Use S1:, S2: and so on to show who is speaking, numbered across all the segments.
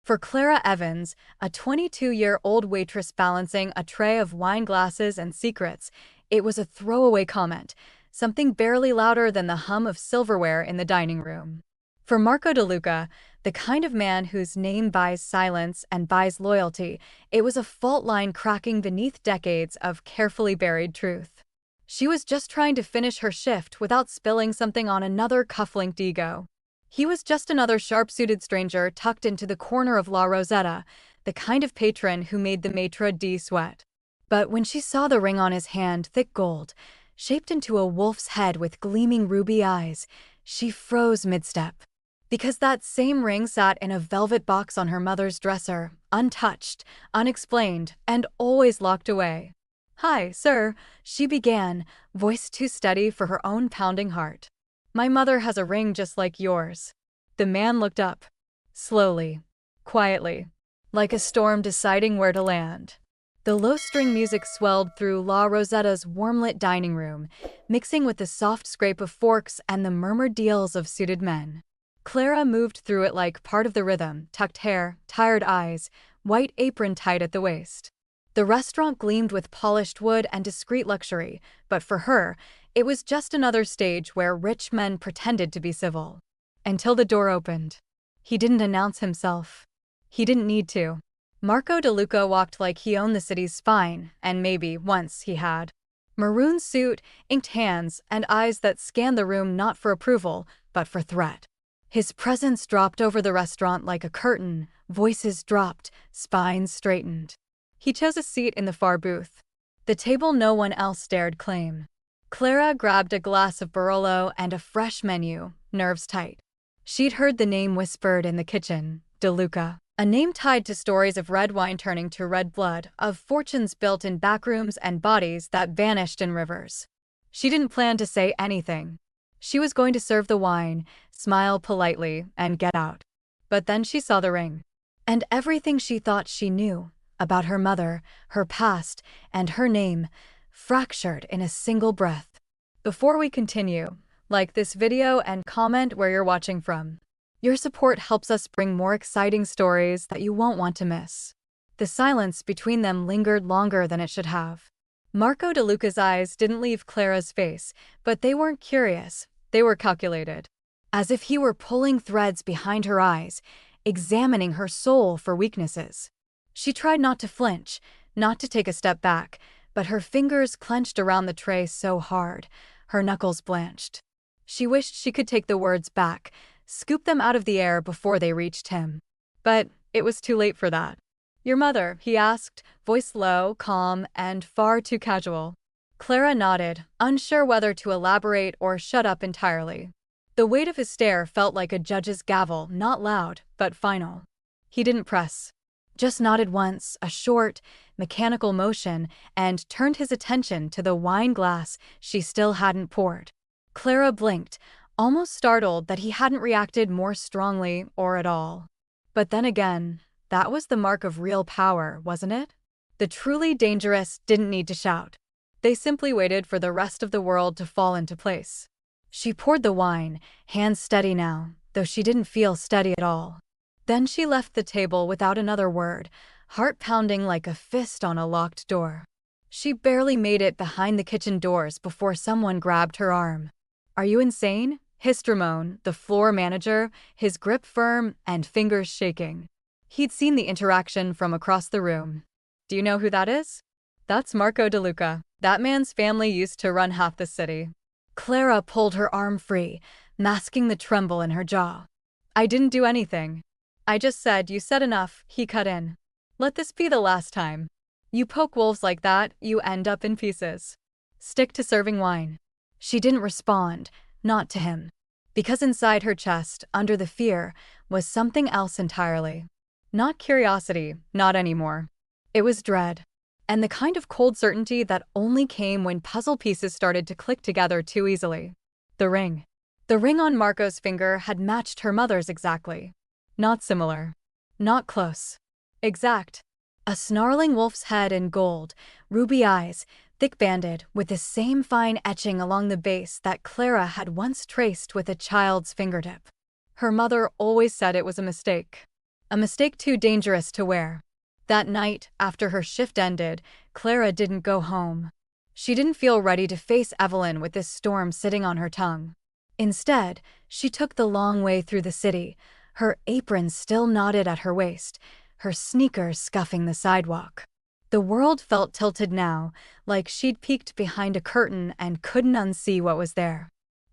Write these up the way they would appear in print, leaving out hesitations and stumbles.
S1: For Clara Evans, a 22-year-old waitress balancing a tray of wine glasses and secrets, it was a throwaway comment, something barely louder than the hum of silverware in the dining room. For Marco DeLuca, the kind of man whose name buys silence and buys loyalty, it was a fault line cracking beneath decades of carefully buried truth. She was just trying to finish her shift without spilling something on another cuff-linked ego. He was just another sharp-suited stranger tucked into the corner of La Rosetta, the kind of patron who made the maitre d' sweat. But when she saw the ring on his hand, thick gold, shaped into a wolf's head with gleaming ruby eyes, she froze mid-step. Because that same ring sat in a velvet box on her mother's dresser, untouched, unexplained, and always locked away. "Hi, sir," she began, voice too steady for her own pounding heart. "My mother has a ring just like yours." The man looked up. Slowly. Quietly. Like a storm deciding where to land. The low-string music swelled through La Rosetta's warm-lit dining room, mixing with the soft scrape of forks and the murmured deals of suited men. Clara moved through it like part of the rhythm, tucked hair, tired eyes, white apron tight at the waist. The restaurant gleamed with polished wood and discreet luxury, but for her, it was just another stage where rich men pretended to be civil. Until the door opened. He didn't announce himself. He didn't need to. Marco DeLuca walked like he owned the city's spine, and maybe, once, he had. Maroon suit, inked hands, and eyes that scanned the room not for approval, but for threat. His presence dropped over the restaurant like a curtain, voices dropped, spines straightened. He chose a seat in the far booth. The table no one else dared claim. Clara grabbed a glass of Barolo and a fresh menu, nerves tight. She'd heard the name whispered in the kitchen, DeLuca. A name tied to stories of red wine turning to red blood, of fortunes built in backrooms and bodies that vanished in rivers. She didn't plan to say anything. She was going to serve the wine, smile politely, and get out. But then she saw the ring. And everything she thought she knew, about her mother, her past, and her name, fractured in a single breath. Before we continue, like this video and comment where you're watching from. Your support helps us bring more exciting stories that you won't want to miss. The silence between them lingered longer than it should have. Marco DeLuca's eyes didn't leave Clara's face, but they weren't curious, they were calculated. As if he were pulling threads behind her eyes, examining her soul for weaknesses. She tried not to flinch, not to take a step back, but her fingers clenched around the tray so hard, her knuckles blanched. She wished she could take the words back, scoop them out of the air before they reached him. But it was too late for that. "Your mother?" he asked, voice low, calm, and far too casual. Clara nodded, unsure whether to elaborate or shut up entirely. The weight of his stare felt like a judge's gavel, not loud, but final. He didn't press. Just nodded once, a short, mechanical motion, and turned his attention to the wine glass she still hadn't poured. Clara blinked, almost startled that he hadn't reacted more strongly or at all. But then again, that was the mark of real power, wasn't it? The truly dangerous didn't need to shout. They simply waited for the rest of the world to fall into place. She poured the wine, hands steady now, though she didn't feel steady at all. Then she left the table without another word, heart pounding like a fist on a locked door. She barely made it behind the kitchen doors before someone grabbed her arm. "Are you insane?" hissed Ramon, the floor manager, his grip firm and fingers shaking. He'd seen the interaction from across the room. "Do you know who that is?" "That's Marco DeLuca. That man's family used to run half the city." Clara pulled her arm free, masking the tremble in her jaw. "I didn't do anything. I just said you said enough," he cut in. "Let this be the last time. You poke wolves like that, you end up in pieces. Stick to serving wine." She didn't respond, not to him. Because inside her chest, under the fear, was something else entirely. Not curiosity, not anymore. It was dread. And the kind of cold certainty that only came when puzzle pieces started to click together too easily. The ring. The ring on Marco's finger had matched her mother's exactly. Not similar. Not close. Exact. A snarling wolf's head in gold, ruby eyes, thick-banded, with the same fine etching along the base that Clara had once traced with a child's fingertip. Her mother always said it was a mistake. A mistake too dangerous to wear. That night, after her shift ended, Clara didn't go home. She didn't feel ready to face Evelyn with this storm sitting on her tongue. Instead, she took the long way through the city, her apron still knotted at her waist, her sneakers scuffing the sidewalk. The world felt tilted now, like she'd peeked behind a curtain and couldn't unsee what was there.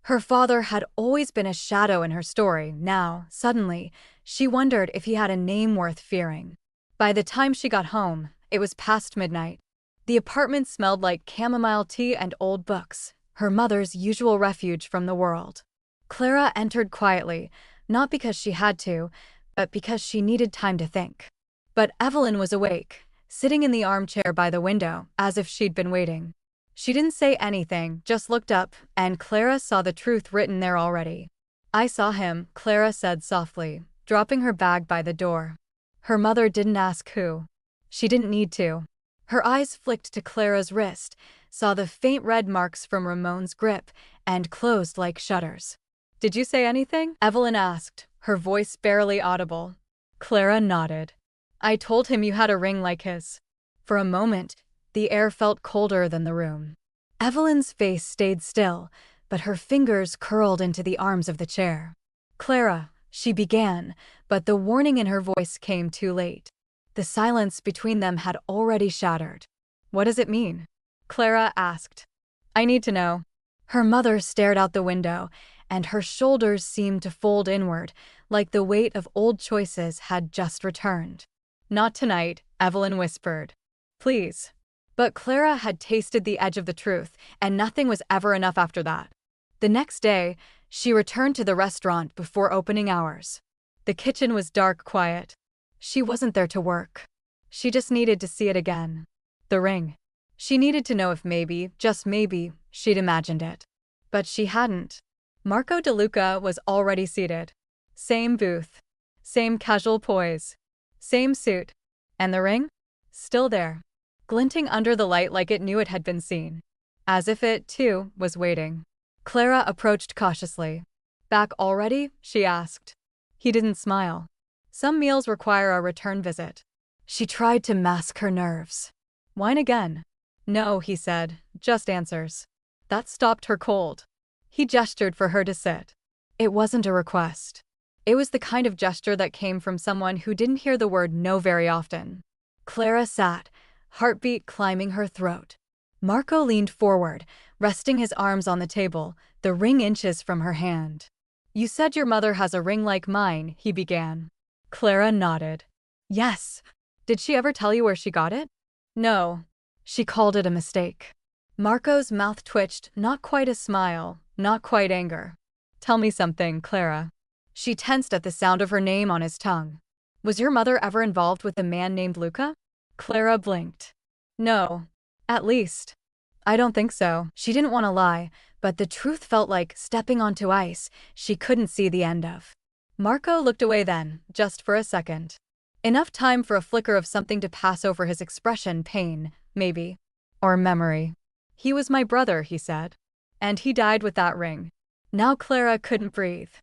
S1: Her father had always been a shadow in her story. Now, suddenly, she wondered if he had a name worth fearing. By the time she got home, it was past midnight. The apartment smelled like chamomile tea and old books, her mother's usual refuge from the world. Clara entered quietly, not because she had to, but because she needed time to think. But Evelyn was awake, sitting in the armchair by the window, as if she'd been waiting. She didn't say anything, just looked up, and Clara saw the truth written there already. "I saw him," Clara said softly, dropping her bag by the door. Her mother didn't ask who. She didn't need to. Her eyes flicked to Clara's wrist, saw the faint red marks from Ramon's grip, and closed like shutters. "Did you say anything?" Evelyn asked, her voice barely audible. Clara nodded. "I told him you had a ring like his." For a moment, the air felt colder than the room. Evelyn's face stayed still, but her fingers curled into the arms of the chair. "Clara," she began, but the warning in her voice came too late. The silence between them had already shattered. "What does it mean?" Clara asked. "I need to know." Her mother stared out the window, and her shoulders seemed to fold inward, like the weight of old choices had just returned. "Not tonight," Evelyn whispered. "Please." But Clara had tasted the edge of the truth, and nothing was ever enough after that. The next day, she returned to the restaurant before opening hours. The kitchen was dark, quiet. She wasn't there to work. She just needed to see it again. The ring. She needed to know if maybe, just maybe, she'd imagined it. But she hadn't. Marco DeLuca was already seated. Same booth. Same casual poise. Same suit. And the ring? Still there. Glinting under the light like it knew it had been seen. As if it, too, was waiting. Clara approached cautiously. "Back already?" she asked. He didn't smile. "Some meals require a return visit." She tried to mask her nerves. "Wine again?" "No," he said, "just answers." That stopped her cold. He gestured for her to sit. It wasn't a request. It was the kind of gesture that came from someone who didn't hear the word no very often. Clara sat, heartbeat climbing her throat. Marco leaned forward, resting his arms on the table, the ring inches from her hand. "You said your mother has a ring like mine," he began. Clara nodded. "Yes." "Did she ever tell you where she got it?" "No." She called it a mistake. Marco's mouth twitched, not quite a smile, not quite anger. "Tell me something, Clara." She tensed at the sound of her name on his tongue. "Was your mother ever involved with a man named Luca?" Clara blinked. "No. At least, I don't think so." She didn't want to lie, but the truth felt like stepping onto ice she couldn't see the end of. Marco looked away then, just for a second. Enough time for a flicker of something to pass over his expression, pain, maybe. Or memory. "He was my brother," he said. "And he died with that ring." Now Clara couldn't breathe.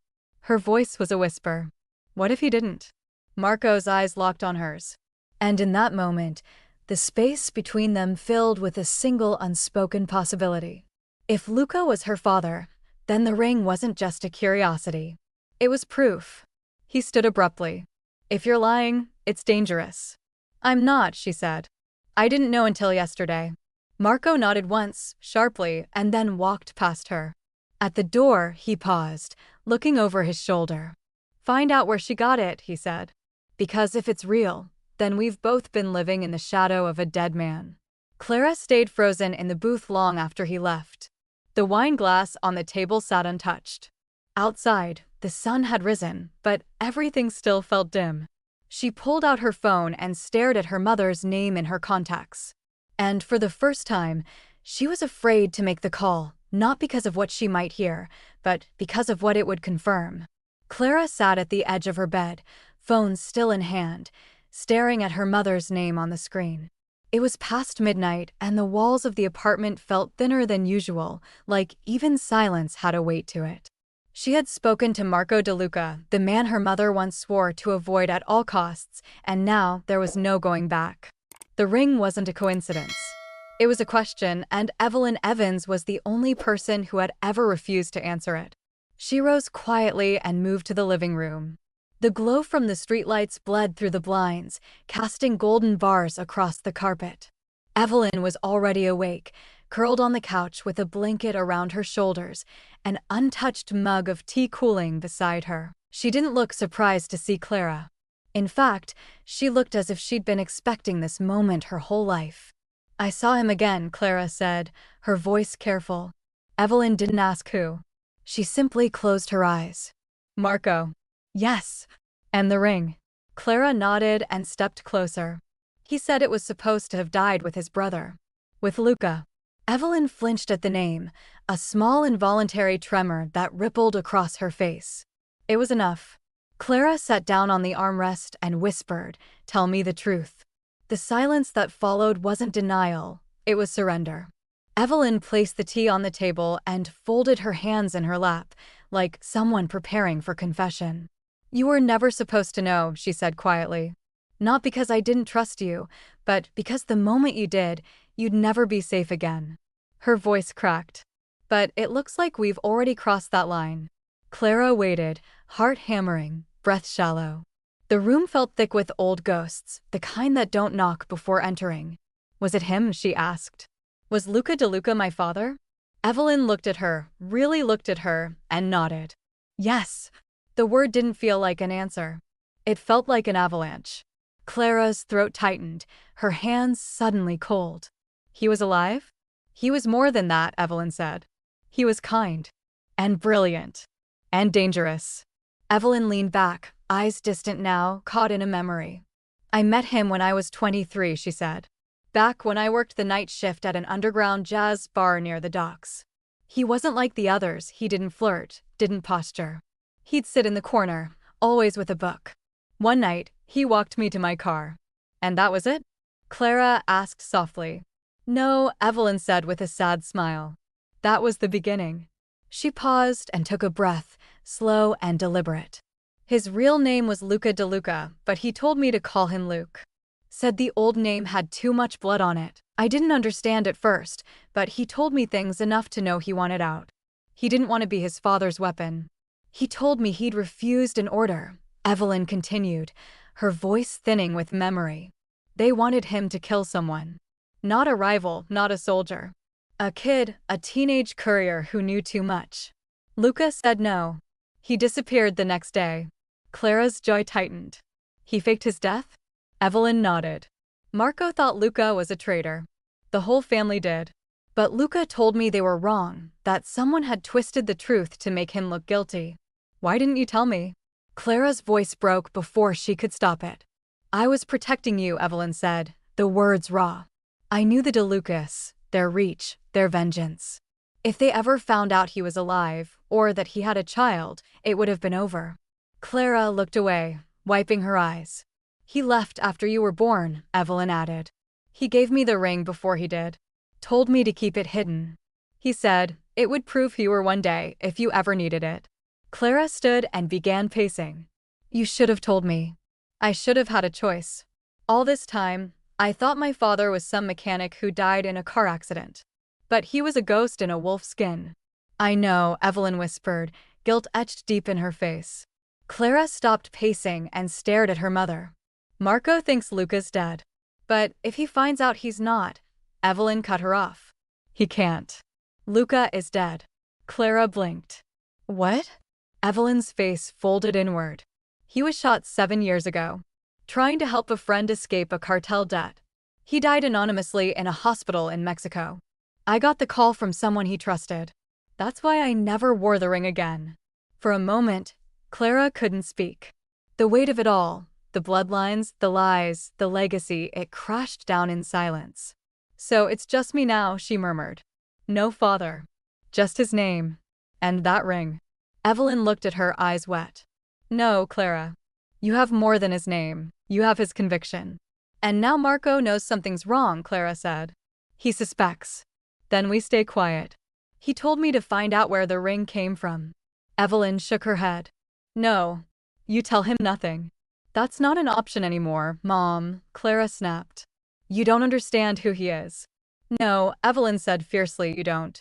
S1: Her voice was a whisper. What if he didn't? Marco's eyes locked on hers. And in that moment, the space between them filled with a single unspoken possibility. If Luca was her father, then the ring wasn't just a curiosity. It was proof. He stood abruptly. "If you're lying, it's dangerous." "I'm not," she said. "I didn't know until yesterday." Marco nodded once, sharply, and then walked past her. At the door, he paused, looking over his shoulder. "Find out where she got it," he said. "Because if it's real, then we've both been living in the shadow of a dead man." Clara stayed frozen in the booth long after he left. The wine glass on the table sat untouched. Outside, the sun had risen, but everything still felt dim. She pulled out her phone and stared at her mother's name in her contacts. And for the first time, she was afraid to make the call, not because of what she might hear, but because of what it would confirm. Clara sat at the edge of her bed, phone still in hand, staring at her mother's name on the screen. It was past midnight, and the walls of the apartment felt thinner than usual, like even silence had a weight to it. She had spoken to Marco DeLuca, the man her mother once swore to avoid at all costs, and now there was no going back. The ring wasn't a coincidence. It was a question, and Evelyn Evans was the only person who had ever refused to answer it. She rose quietly and moved to the living room. The glow from the streetlights bled through the blinds, casting golden bars across the carpet. Evelyn was already awake, curled on the couch with a blanket around her shoulders, an untouched mug of tea cooling beside her. She didn't look surprised to see Clara. In fact, she looked as if she'd been expecting this moment her whole life. "I saw him again," Clara said, her voice careful. Evelyn didn't ask who. She simply closed her eyes. "Marco." "Yes." "And the ring?" Clara nodded and stepped closer. "He said it was supposed to have died with his brother." "With Luca." Evelyn flinched at the name, a small involuntary tremor that rippled across her face. It was enough. Clara sat down on the armrest and whispered, "Tell me the truth." The silence that followed wasn't denial, it was surrender. Evelyn placed the tea on the table and folded her hands in her lap, like someone preparing for confession. "You were never supposed to know," she said quietly. "Not because I didn't trust you, but because the moment you did, you'd never be safe again." Her voice cracked. "But it looks like we've already crossed that line." Clara waited, heart hammering, breath shallow. The room felt thick with old ghosts, the kind that don't knock before entering. "Was it him?" she asked. "Was Luca DeLuca my father?" Evelyn looked at her, really looked at her, and nodded. "Yes." The word didn't feel like an answer. It felt like an avalanche. Clara's throat tightened, her hands suddenly cold. "He was alive?" "He was more than that," Evelyn said. "He was kind. And brilliant. And dangerous." Evelyn leaned back, eyes distant now, caught in a memory. "I met him when I was 23, she said. "Back when I worked the night shift at an underground jazz bar near the docks. He wasn't like the others, he didn't flirt, didn't posture. He'd sit in the corner, always with a book. One night, he walked me to my car." "And that was it?" Clara asked softly. "No," Evelyn said with a sad smile. "That was the beginning." She paused and took a breath, slow and deliberate. "His real name was Luca DeLuca, but he told me to call him Luke. Said the old name had too much blood on it. I didn't understand at first, but he told me things enough to know he wanted out. He didn't want to be his father's weapon. He told me he'd refused an order," Evelyn continued, her voice thinning with memory. "They wanted him to kill someone. Not a rival, not a soldier. A kid, a teenage courier who knew too much. Luca said no. He disappeared the next day." Clara's jaw tightened. "He faked his death?" Evelyn nodded. "Marco thought Luca was a traitor. The whole family did. But Luca told me they were wrong, that someone had twisted the truth to make him look guilty." "Why didn't you tell me?" Clara's voice broke before she could stop it. "I was protecting you," Evelyn said, the words raw. "I knew the DeLucas, their reach, their vengeance. If they ever found out he was alive, or that he had a child, it would have been over." Clara looked away, wiping her eyes. "He left after you were born," Evelyn added. "He gave me the ring before he did. Told me to keep it hidden. He said, it would prove you were one day, if you ever needed it." Clara stood and began pacing. "You should have told me. I should have had a choice. All this time, I thought my father was some mechanic who died in a car accident. But he was a ghost in a wolf skin." "I know," Evelyn whispered, guilt etched deep in her face. Clara stopped pacing and stared at her mother. "Marco thinks Luca's dead. But if he finds out he's not," Evelyn cut her off. "He can't. Luca is dead." Clara blinked. "What?" Evelyn's face folded inward. "He was shot 7 years ago, trying to help a friend escape a cartel debt. He died anonymously in a hospital in Mexico. I got the call from someone he trusted. That's why I never wore the ring again." For a moment, Clara couldn't speak. The weight of it all, the bloodlines, the lies, the legacy, it crashed down in silence. "So it's just me now," she murmured. "No father. Just his name. And that ring." Evelyn looked at her, eyes wet. "No, Clara. You have more than his name. You have his conviction." "And now Marco knows something's wrong," Clara said. "He suspects. Then we stay quiet. He told me to find out where the ring came from." Evelyn shook her head. No. You tell him nothing. That's not an option anymore, Mom, Clara snapped. You don't understand who he is. No, Evelyn said fiercely, you don't.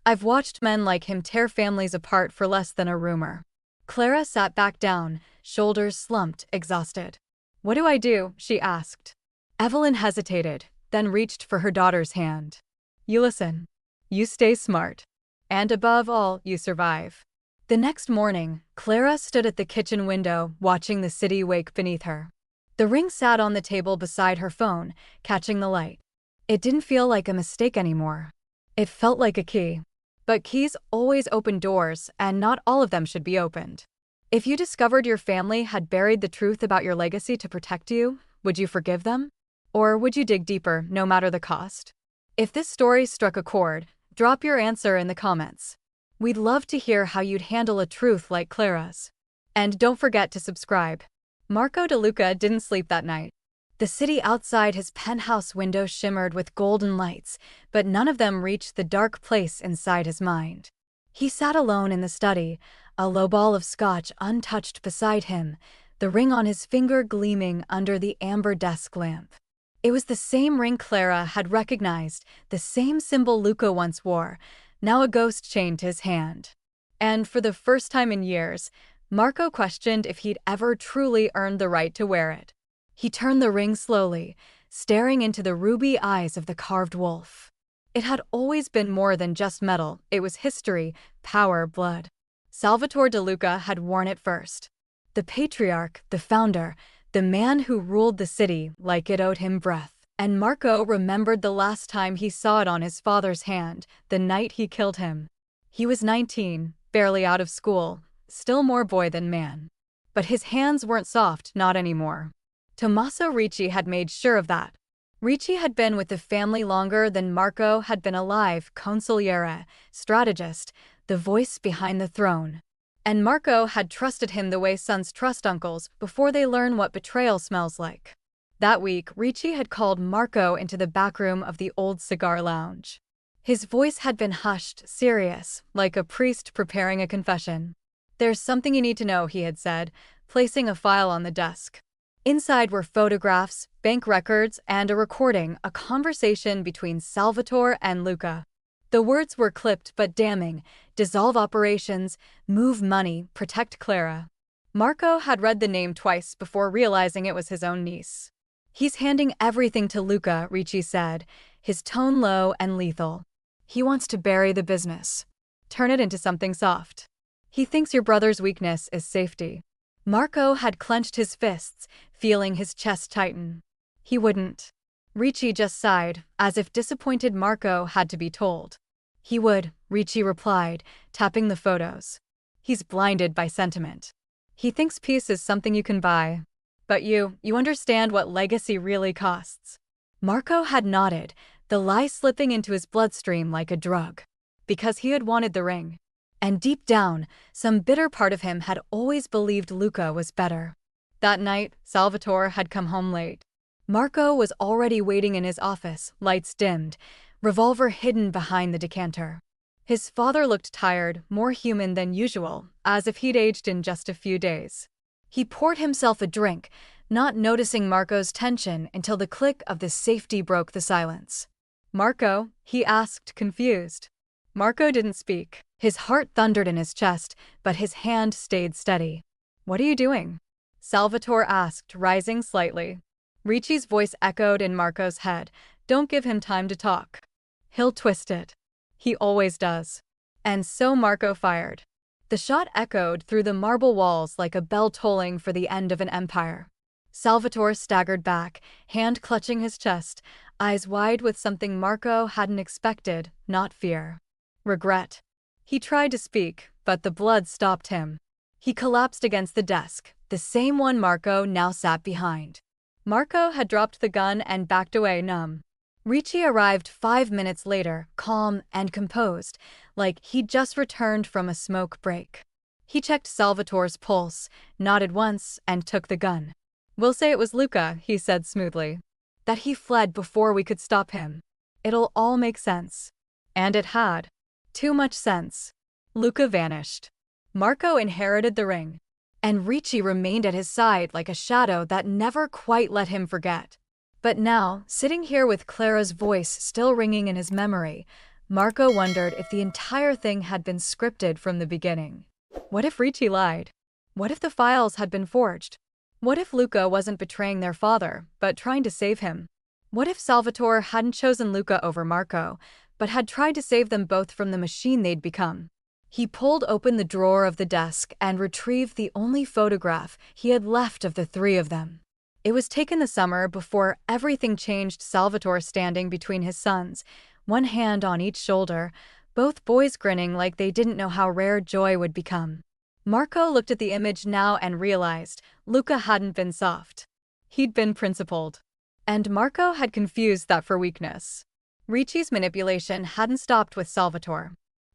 S1: I've watched men like him tear families apart for less than a rumor. Clara sat back down, shoulders slumped, exhausted. What do I do? She asked. Evelyn hesitated, then reached for her daughter's hand. You listen. You stay smart. And above all, you survive. The next morning, Clara stood at the kitchen window, watching the city wake beneath her. The ring sat on the table beside her phone, catching the light. It didn't feel like a mistake anymore. It felt like a key. But keys always open doors, and not all of them should be opened. If you discovered your family had buried the truth about your legacy to protect you, would you forgive them? Or would you dig deeper, no matter the cost? If this story struck a chord, drop your answer in the comments. We'd love to hear how you'd handle a truth like Clara's. And don't forget to subscribe. Marco DeLuca didn't sleep that night. The city outside his penthouse window shimmered with golden lights, but none of them reached the dark place inside his mind. He sat alone in the study, a low ball of scotch untouched beside him, the ring on his finger gleaming under the amber desk lamp. It was the same ring Clara had recognized, the same symbol Luca once wore, now a ghost chained to his hand. And for the first time in years, Marco questioned if he'd ever truly earned the right to wear it. He turned the ring slowly, staring into the ruby eyes of the carved wolf. It had always been more than just metal, it was history, power, blood. Salvatore DeLuca had worn it first. The patriarch, the founder, the man who ruled the city like it owed him breath. And Marco remembered the last time he saw it on his father's hand, the night he killed him. He was 19, barely out of school, still more boy than man. But his hands weren't soft, not anymore. Tomaso Ricci had made sure of that. Ricci had been with the family longer than Marco had been alive, consigliere, strategist, the voice behind the throne. And Marco had trusted him the way sons trust uncles before they learn what betrayal smells like. That week, Ricci had called Marco into the back room of the old cigar lounge. His voice had been hushed, serious, like a priest preparing a confession. There's something you need to know, he had said, placing a file on the desk. Inside were photographs, bank records, and a recording, a conversation between Salvatore and Luca. The words were clipped but damning: dissolve operations, move money, protect Clara. Marco had read the name twice before realizing it was his own niece. He's handing everything to Luca, Ricci said, his tone low and lethal. He wants to bury the business. Turn it into something soft. He thinks your brother's weakness is safety. Marco had clenched his fists, feeling his chest tighten. He wouldn't. Ricci just sighed, as if disappointed Marco had to be told. He would, Ricci replied, tapping the photos. He's blinded by sentiment. He thinks peace is something you can buy. But you understand what legacy really costs. Marco had nodded, the lie slipping into his bloodstream like a drug. Because he had wanted the ring. And deep down, some bitter part of him had always believed Luca was better. That night, Salvatore had come home late. Marco was already waiting in his office, lights dimmed, revolver hidden behind the decanter. His father looked tired, more human than usual, as if he'd aged in just a few days. He poured himself a drink, not noticing Marco's tension until the click of the safety broke the silence. "Marco?" he asked, confused. Marco didn't speak. His heart thundered in his chest, but his hand stayed steady. "What are you doing?" Salvatore asked, rising slightly. Ricci's voice echoed in Marco's head. "Don't give him time to talk. He'll twist it. He always does." And so Marco fired. The shot echoed through the marble walls like a bell tolling for the end of an empire. Salvatore staggered back, hand clutching his chest, eyes wide with something Marco hadn't expected, not fear. Regret. He tried to speak, but the blood stopped him. He collapsed against the desk, the same one Marco now sat behind. Marco had dropped the gun and backed away numb. Ricci arrived 5 minutes later, calm and composed, like he'd just returned from a smoke break. He checked Salvatore's pulse, nodded once, and took the gun. "We'll say it was Luca," he said smoothly. "That he fled before we could stop him. It'll all make sense." And it had. Too much sense. Luca vanished. Marco inherited the ring, and Ricci remained at his side like a shadow that never quite let him forget. But now, sitting here with Clara's voice still ringing in his memory, Marco wondered if the entire thing had been scripted from the beginning. What if Ricci lied? What if the files had been forged? What if Luca wasn't betraying their father, but trying to save him? What if Salvatore hadn't chosen Luca over Marco, but had tried to save them both from the machine they'd become? He pulled open the drawer of the desk and retrieved the only photograph he had left of the three of them. It was taken the summer before everything changed. Salvatore standing between his sons, one hand on each shoulder, both boys grinning like they didn't know how rare joy would become. Marco looked at the image now and realized Luca hadn't been soft. He'd been principled. And Marco had confused that for weakness. Ricci's manipulation hadn't stopped with Salvatore.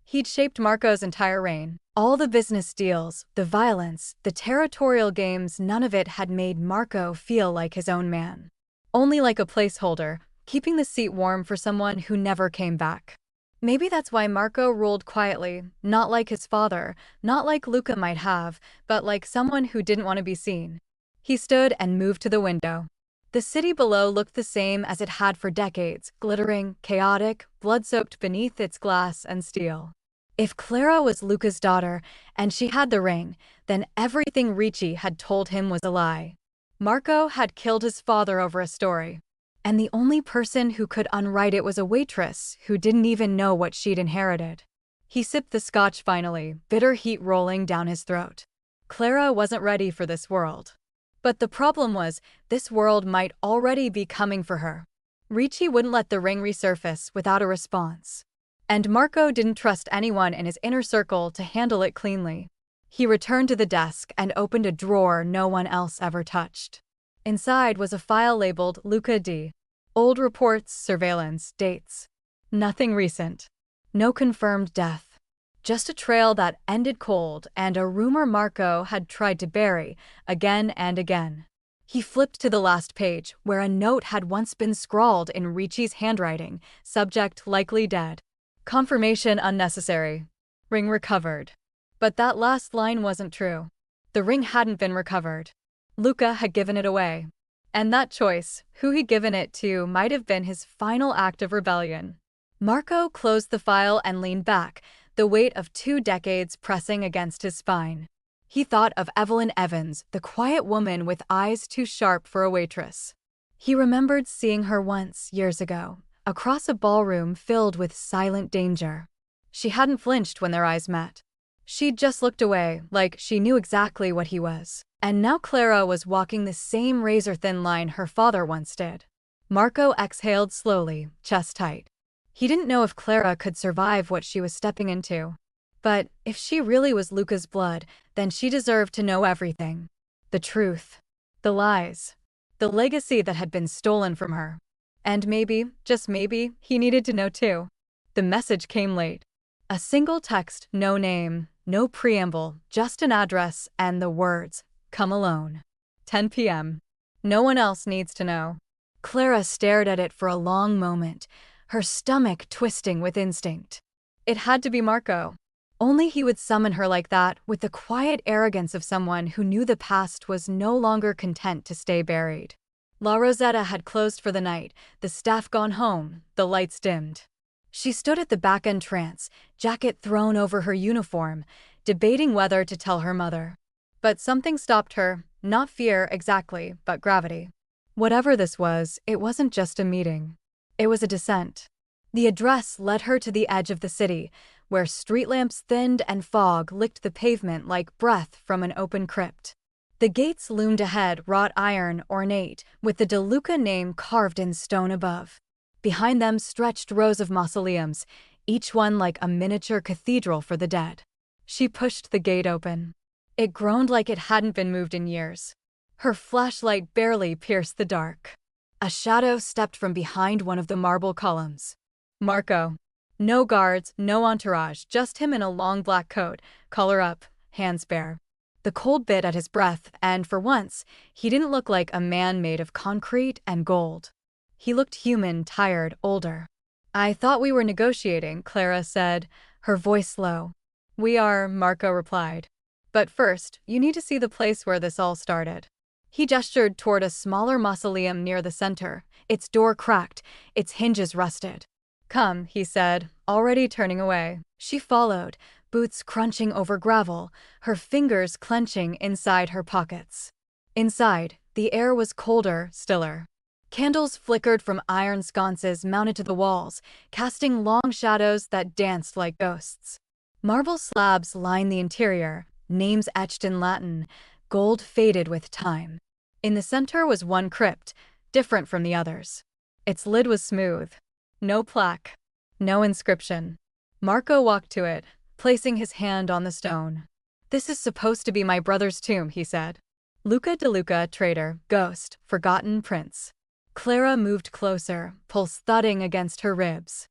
S1: He'd shaped Marco's entire reign. All the business deals, the violence, the territorial games, none of it had made Marco feel like his own man. Only like a placeholder, keeping the seat warm for someone who never came back. Maybe that's why Marco ruled quietly, not like his father, not like Luca might have, but like someone who didn't want to be seen. He stood and moved to the window. The city below looked the same as it had for decades, glittering, chaotic, blood-soaked beneath its glass and steel. If Clara was Luca's daughter, and she had the ring, then everything Ricci had told him was a lie. Marco had killed his father over a story. And the only person who could unwrite it was a waitress who didn't even know what she'd inherited. He sipped the scotch finally, bitter heat rolling down his throat. Clara wasn't ready for this world. But the problem was, this world might already be coming for her. Ricci wouldn't let the ring resurface without a response. And Marco didn't trust anyone in his inner circle to handle it cleanly. He returned to the desk and opened a drawer no one else ever touched. Inside was a file labeled Luca D. Old reports, surveillance, dates. Nothing recent. No confirmed death. Just a trail that ended cold and a rumor Marco had tried to bury again and again. He flipped to the last page, where a note had once been scrawled in Ricci's handwriting, subject likely dead. Confirmation unnecessary. Ring recovered. But that last line wasn't true. The ring hadn't been recovered. Luca had given it away. And that choice, who he'd given it to, might have been his final act of rebellion. Marco closed the file and leaned back, the weight of 2 decades pressing against his spine. He thought of Evelyn Evans, the quiet woman with eyes too sharp for a waitress. He remembered seeing her once, years ago, across a ballroom filled with silent danger. She hadn't flinched when their eyes met. She'd just looked away, like she knew exactly what he was. And now Clara was walking the same razor-thin line her father once did. Marco exhaled slowly, chest tight. He didn't know if Clara could survive what she was stepping into. But if she really was Luca's blood, then she deserved to know everything. The truth. The lies. The legacy that had been stolen from her. And maybe, just maybe, he needed to know too. The message came late. A single text, no name, no preamble, just an address and the words, "Come alone. 10 p.m. No one else needs to know." Clara stared at it for a long moment, her stomach twisting with instinct. It had to be Marco. Only he would summon her like that, with the quiet arrogance of someone who knew the past was no longer content to stay buried. La Rosetta had closed for the night, the staff gone home, the lights dimmed. She stood at the back entrance, jacket thrown over her uniform, debating whether to tell her mother. But something stopped her, not fear exactly, but gravity. Whatever this was, it wasn't just a meeting. It was a descent. The address led her to the edge of the city, where street lamps thinned and fog licked the pavement like breath from an open crypt. The gates loomed ahead, wrought iron, ornate, with the DeLuca name carved in stone above. Behind them stretched rows of mausoleums, each one like a miniature cathedral for the dead. She pushed the gate open. It groaned like it hadn't been moved in years. Her flashlight barely pierced the dark. A shadow stepped from behind one of the marble columns. Marco. No guards, no entourage, just him in a long black coat, collar up, hands bare. The cold bit at his breath, and for once, he didn't look like a man made of concrete and gold. He looked human, tired, older. "I thought we were negotiating," Clara said, her voice low. We are, Marco replied. But first, you need to see the place where this all started. He gestured toward a smaller mausoleum near the center, its door cracked, its hinges rusted. Come, he said, already turning away. She followed, boots crunching over gravel, her fingers clenching inside her pockets. Inside, the air was colder, stiller. Candles flickered from iron sconces mounted to the walls, casting long shadows that danced like ghosts. Marble slabs lined the interior, names etched in Latin, gold faded with time. In the center was one crypt, different from the others. Its lid was smooth. No plaque. No inscription. Marco walked to it, placing his hand on the stone. This is supposed to be my brother's tomb, he said. Luca DeLuca, traitor, ghost, forgotten prince. Clara moved closer, pulse thudding against her ribs.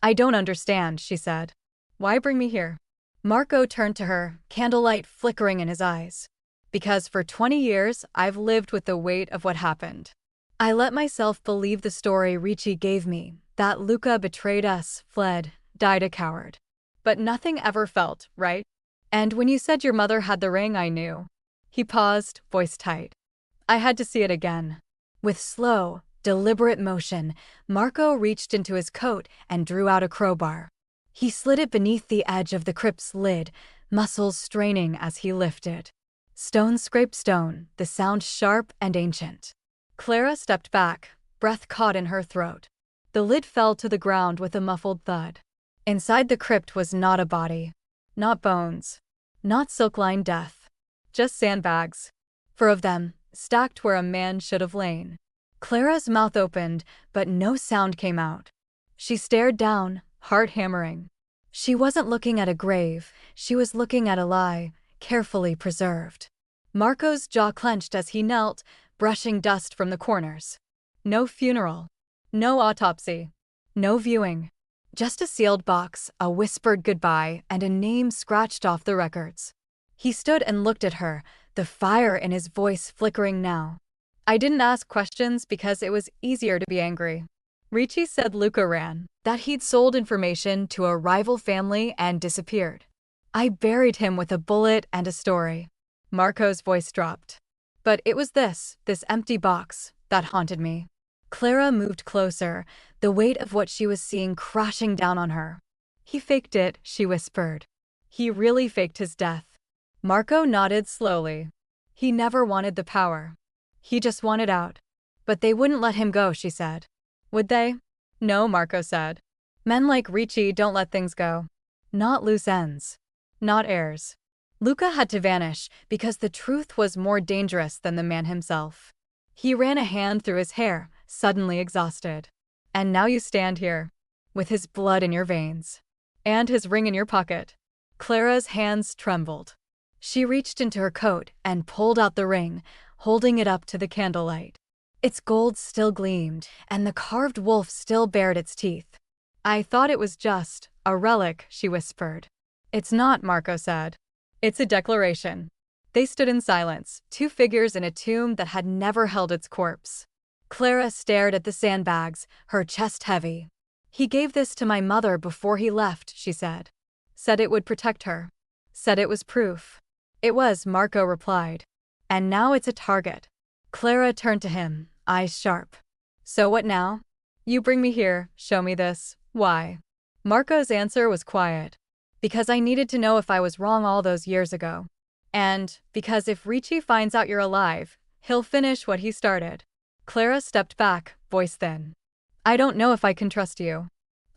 S1: I don't understand, she said. Why bring me here? Marco turned to her, candlelight flickering in his eyes. Because for 20 years, I've lived with the weight of what happened. I let myself believe the story Ricci gave me, that Luca betrayed us, fled, died a coward. But nothing ever felt right. And when you said your mother had the ring, I knew. He paused, voice tight. I had to see it again. With slow, deliberate motion, Marco reached into his coat and drew out a crowbar. He slid it beneath the edge of the crypt's lid, muscles straining as he lifted. Stone scraped stone, the sound sharp and ancient. Clara stepped back, breath caught in her throat. The lid fell to the ground with a muffled thud. Inside the crypt was not a body. Not bones. Not silk-lined death. Just sandbags. 4 of them, stacked where a man should have lain. Clara's mouth opened, but no sound came out. She stared down, heart hammering. She wasn't looking at a grave, she was looking at a lie, carefully preserved. Marco's jaw clenched as he knelt, brushing dust from the corners. No funeral. No autopsy. No viewing. Just a sealed box, a whispered goodbye, and a name scratched off the records. He stood and looked at her, the fire in his voice flickering now. I didn't ask questions because it was easier to be angry. Ricci said Luca ran, that he'd sold information to a rival family and disappeared. I buried him with a bullet and a story. Marco's voice dropped. But it was this empty box, that haunted me. Clara moved closer, the weight of what she was seeing crashing down on her. He faked it, she whispered. He really faked his death. Marco nodded slowly. He never wanted the power. He just wanted out. But they wouldn't let him go, she said. Would they? No, Marco said. Men like Ricci don't let things go. Not loose ends. Not heirs. Luca had to vanish because the truth was more dangerous than the man himself. He ran a hand through his hair, suddenly exhausted. And now you stand here, with his blood in your veins. And his ring in your pocket. Clara's hands trembled. She reached into her coat and pulled out the ring, holding it up to the candlelight. Its gold still gleamed, and the carved wolf still bared its teeth. I thought it was just a relic, she whispered. It's not, Marco said. It's a declaration. They stood in silence, 2 figures in a tomb that had never held its corpse. Clara stared at the sandbags, her chest heavy. He gave this to my mother before he left, she said. Said it would protect her. Said it was proof. It was, Marco replied. And now it's a target. Clara turned to him, eyes sharp. So what now? You bring me here, show me this. Why? Marco's answer was quiet. Because I needed to know if I was wrong all those years ago. And because if Ricci finds out you're alive, he'll finish what he started. Clara stepped back, voice thin. I don't know if I can trust you.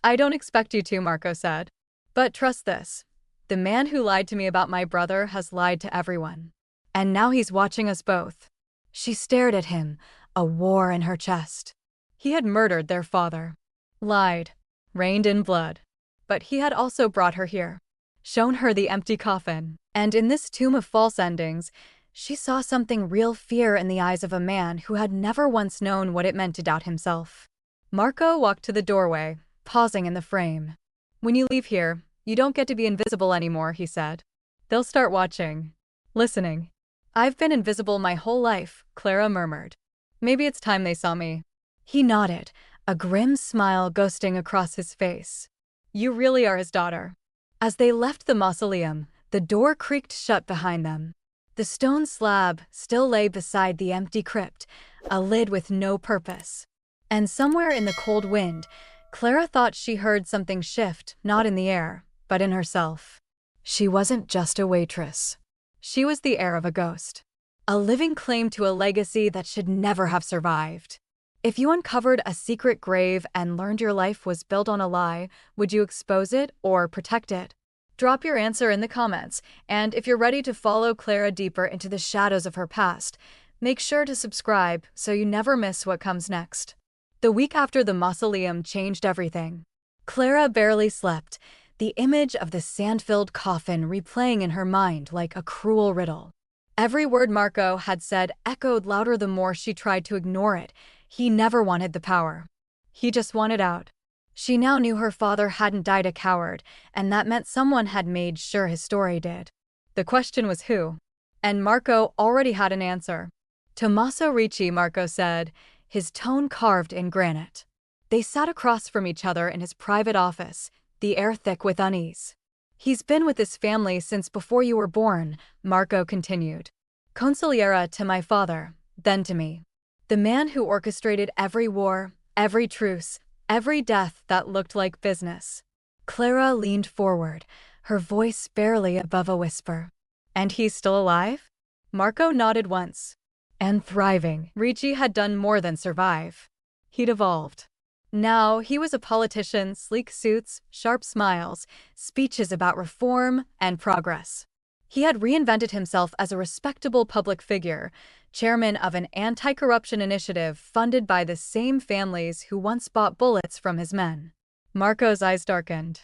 S1: I don't expect you to, Marco said. But trust this. The man who lied to me about my brother has lied to everyone. And now he's watching us both. She stared at him, a war in her chest. He had murdered their father. Lied. Rained in blood. But he had also brought her here. Shown her the empty coffin. And in this tomb of false endings, she saw something real fear in the eyes of a man who had never once known what it meant to doubt himself. Marco walked to the doorway, pausing in the frame. When you leave here, you don't get to be invisible anymore, he said. They'll start watching. Listening. I've been invisible my whole life, Clara murmured. Maybe it's time they saw me. He nodded, a grim smile ghosting across his face. You really are his daughter. As they left the mausoleum, the door creaked shut behind them. The stone slab still lay beside the empty crypt, a lid with no purpose. And somewhere in the cold wind, Clara thought she heard something shift, not in the air, but in herself. She wasn't just a waitress. She was the heir of a ghost. A living claim to a legacy that should never have survived. If you uncovered a secret grave and learned your life was built on a lie, would you expose it or protect it? Drop your answer in the comments, and if you're ready to follow Clara deeper into the shadows of her past, make sure to subscribe so you never miss what comes next. The week after the mausoleum changed everything. Clara barely slept, the image of the sand-filled coffin replaying in her mind like a cruel riddle. Every word Marco had said echoed louder the more she tried to ignore it. He never wanted the power. He just wanted out. She now knew her father hadn't died a coward, and that meant someone had made sure his story did. The question was who? And Marco already had an answer. Tomaso Ricci, Marco said, his tone carved in granite. They sat across from each other in his private office, the air thick with unease. He's been with his family since before you were born, Marco continued. Consigliera to my father, then to me. The man who orchestrated every war, every truce, every death that looked like business. Clara leaned forward, her voice barely above a whisper. And he's still alive? Marco nodded once. And thriving. Ricci had done more than survive. He'd evolved. Now he was a politician, sleek suits, sharp smiles, speeches about reform and progress. He had reinvented himself as a respectable public figure, chairman of an anti-corruption initiative funded by the same families who once bought bullets from his men. Marco's eyes darkened.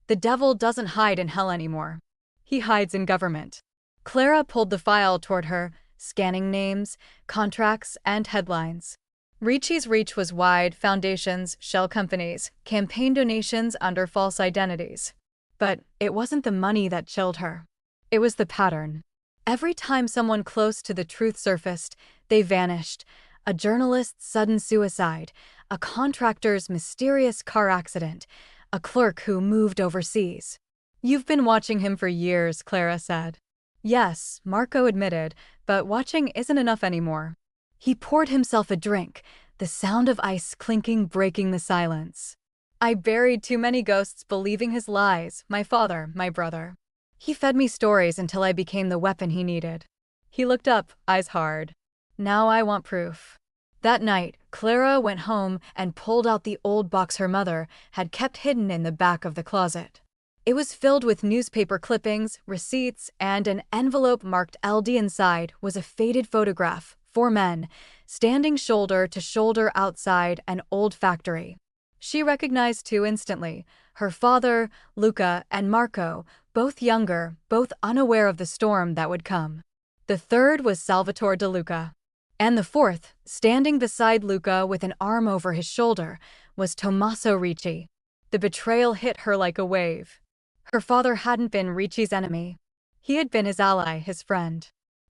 S1: The devil doesn't hide in hell anymore. He hides in government. Clara pulled the file toward her, scanning names, contracts, and headlines. Ricci's reach was wide: foundations, shell companies, campaign donations under false identities. But it wasn't the money that chilled her. It was the pattern. Every time someone close to the truth surfaced, they vanished. A journalist's sudden suicide, a contractor's mysterious car accident, a clerk who moved overseas. You've been watching him for years, Clara said. Yes, Marco admitted, but watching isn't enough anymore. He poured himself a drink, the sound of ice clinking breaking the silence. I buried too many ghosts believing his lies, my father, my brother. He fed me stories until I became the weapon he needed. He looked up, eyes hard. Now I want proof. That night, Clara went home and pulled out the old box her mother had kept hidden in the back of the closet. It was filled with newspaper clippings, receipts, and an envelope marked LD. Inside was a faded photograph, 4 men, standing shoulder to shoulder outside an old factory. She recognized 2 instantly, her father, Luca, and Marco, both younger, both unaware of the storm that would come. The third was Salvatore DeLuca. And the fourth, standing beside Luca with an arm over his shoulder, was Tomaso Ricci. The betrayal hit her like a wave. Her father hadn't been Ricci's enemy. He had been his ally, his friend.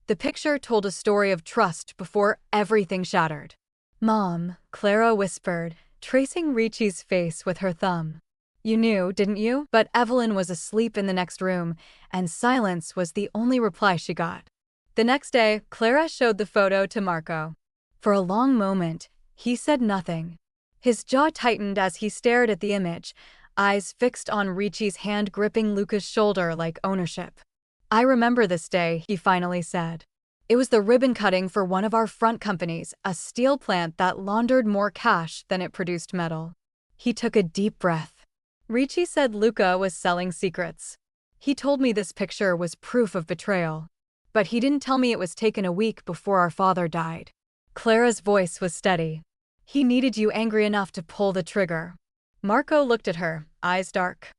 S1: The picture told a story of trust before everything shattered. Mom, Clara whispered, tracing Ricci's face with her thumb. You knew, didn't you? But Evelyn was asleep in the next room, and silence was the only reply she got. The next day, Clara showed the photo to Marco. For a long moment, he said nothing. His jaw tightened as he stared at the image, eyes fixed on Ricci's hand gripping Luca's shoulder like ownership. I remember this day, he finally said. It was the ribbon cutting for one of our front companies, a steel plant that laundered more cash than it produced metal. He took a deep breath. Ricci said Luca was selling secrets. He told me this picture was proof of betrayal. But he didn't tell me it was taken a week before our father died. Clara's voice was steady. He needed you angry enough to pull the trigger. Marco looked at her, eyes dark.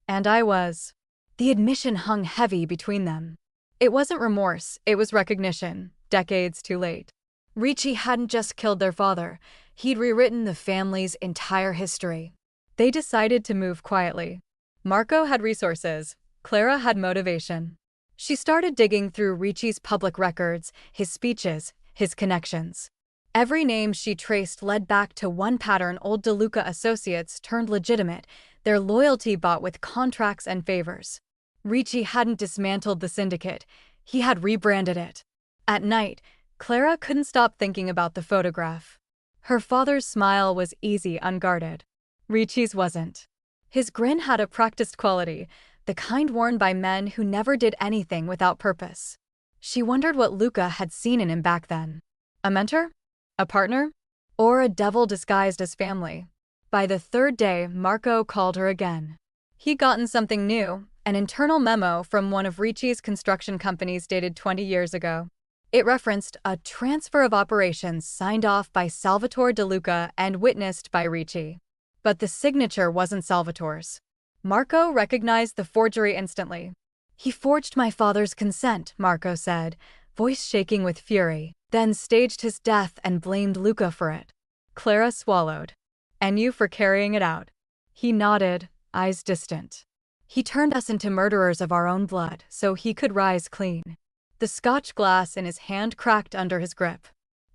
S1: And I was. The admission hung heavy between them. It wasn't remorse, it was recognition, decades too late. Ricci hadn't just killed their father, he'd rewritten the family's entire history. They decided to move quietly. Marco had resources, Clara had motivation. She started digging through Ricci's public records, his speeches, his connections. Every name she traced led back to one pattern: old DeLuca associates turned legitimate, their loyalty bought with contracts and favors. Ricci hadn't dismantled the syndicate. He had rebranded it. At night, Clara couldn't stop thinking about the photograph. Her father's smile was easy, unguarded. Ricci's wasn't. His grin had a practiced quality, the kind worn by men who never did anything without purpose. She wondered what Luca had seen in him back then. A mentor? A partner? Or a devil disguised as family? By the third day, Marco called her again. He'd gotten something new, an internal memo from one of Ricci's construction companies dated 20 years ago. It referenced a transfer of operations signed off by Salvatore DeLuca and witnessed by Ricci. But the signature wasn't Salvatore's. Marco recognized the forgery instantly. "He forged my father's consent," Marco said, voice shaking with fury, then staged his death and blamed Luca for it. Clara swallowed. "And you for carrying it out." He nodded, eyes distant. "He turned us into murderers of our own blood so he could rise clean." The Scotch glass in his hand cracked under his grip.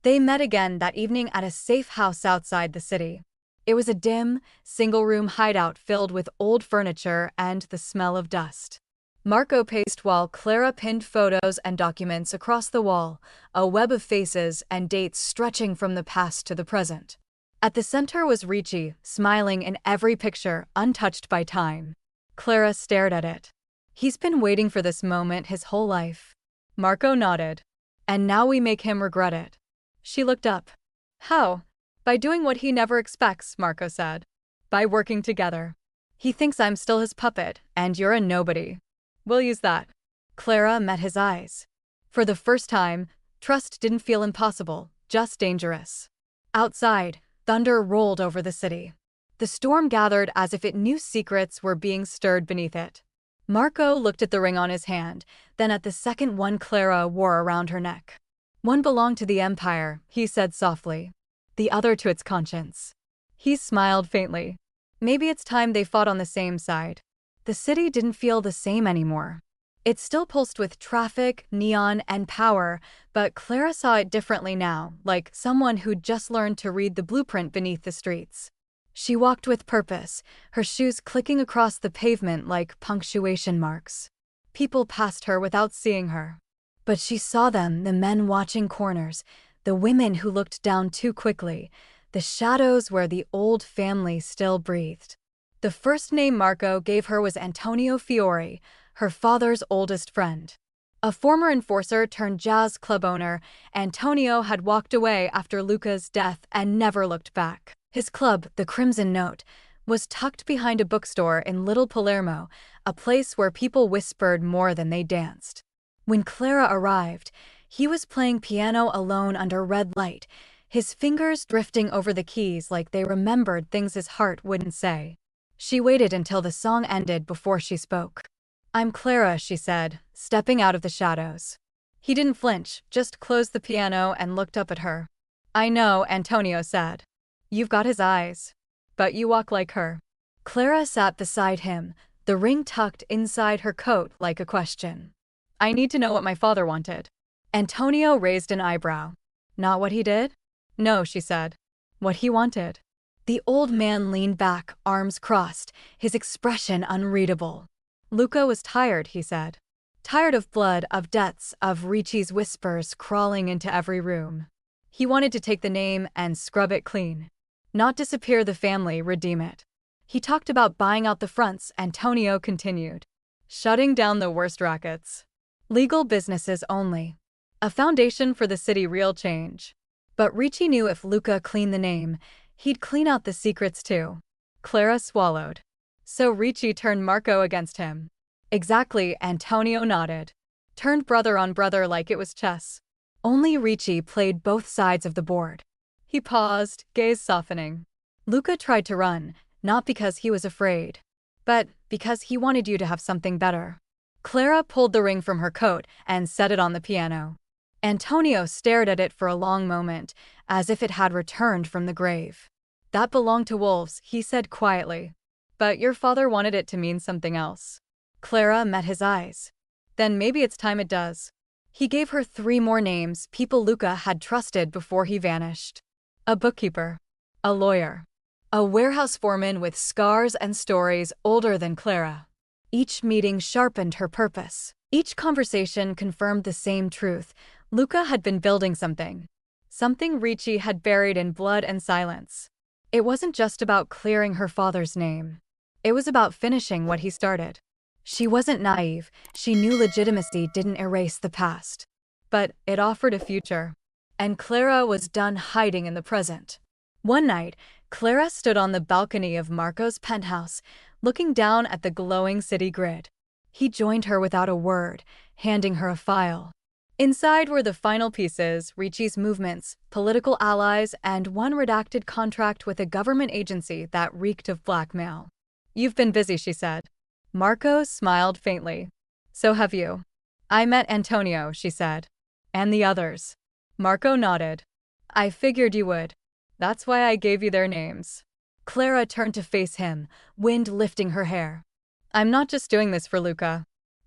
S1: They met again that evening at a safe house outside the city. It was a dim, single-room hideout filled with old furniture and the smell of dust. Marco paced while Clara pinned photos and documents across the wall, a web of faces and dates stretching from the past to the present. At the center was Ricci, smiling in every picture, untouched by time. Clara stared at it. "He's been waiting for this moment his whole life." Marco nodded. "And now we make him regret it." She looked up. "How?" "By doing what he never expects," Marco said. "By working together. He thinks I'm still his puppet, and you're a nobody. We'll use that." Clara met his eyes. For the first time, trust didn't feel impossible, just dangerous. Outside, thunder rolled over the city. The storm gathered as if it knew secrets were being stirred beneath it. Marco looked at the ring on his hand, then at the second one Clara wore around her neck. "One belonged to the Empire," he said softly. "The other to its conscience." He smiled faintly. Maybe it's time they fought on the same side. The city didn't feel the same anymore. It still pulsed with traffic, neon, and power, but Clara saw it differently now, like someone who'd just learned to read the blueprint beneath the streets. She walked with purpose, her shoes clicking across the pavement like punctuation marks. People passed her without seeing her. But she saw them, the men watching corners, the women who looked down too quickly, the shadows where the old family still breathed. The first name Marco gave her was Antonio Fiore, her father's oldest friend. A former enforcer turned jazz club owner, Antonio had walked away after Luca's death and never looked back. His club, the Crimson Note, was tucked behind a bookstore in Little Palermo, a place where people whispered more than they danced. When Clara arrived, he was playing piano alone under red light, his fingers drifting over the keys like they remembered things his heart wouldn't say. She waited until the song ended before she spoke. "I'm Clara," she said, stepping out of the shadows. He didn't flinch, just closed the piano and looked up at her. "I know," Antonio said. "You've got his eyes. But you walk like her." Clara sat beside him, the ring tucked inside her coat like a question. "I need to know what my father wanted." Antonio raised an eyebrow. "Not what he did?" "No," she said. "What he wanted." The old man leaned back, arms crossed, his expression unreadable. "Luca was tired," he said. "Tired of blood, of debts, of Ricci's whispers crawling into every room. He wanted to take the name and scrub it clean. Not disappear the family, redeem it. He talked about buying out the fronts," Antonio continued. "Shutting down the worst rackets. Legal businesses only. A foundation for the city, real change." But Ricci knew if Luca cleaned the name, he'd clean out the secrets too. Clara swallowed. "So Ricci turned Marco against him." "Exactly," Antonio nodded. "Turned brother on brother like it was chess. Only Ricci played both sides of the board." He paused, gaze softening. "Luca tried to run, not because he was afraid, but because he wanted you to have something better." Clara pulled the ring from her coat and set it on the piano. Antonio stared at it for a long moment, as if it had returned from the grave. "That belonged to wolves," he said quietly. "But your father wanted it to mean something else." Clara met his eyes. "Then maybe it's time it does." He gave her 3 more names, people Luca had trusted before he vanished. A bookkeeper. A lawyer. A warehouse foreman with scars and stories older than Clara. Each meeting sharpened her purpose. Each conversation confirmed the same truth. Luca had been building something. Something Ricci had buried in blood and silence. It wasn't just about clearing her father's name. It was about finishing what he started. She wasn't naive. She knew legitimacy didn't erase the past. But it offered a future. And Clara was done hiding in the present. One night, Clara stood on the balcony of Marco's penthouse, looking down at the glowing city grid. He joined her without a word, handing her a file. Inside were the final pieces, Ricci's movements, political allies, and one redacted contract with a government agency that reeked of blackmail. "You've been busy," she said. Marco smiled faintly. "So have you." "I met Antonio," she said. "And the others." Marco nodded. "I figured you would. That's why I gave you their names." Clara turned to face him, wind lifting her hair. "I'm not just doing this for Luca.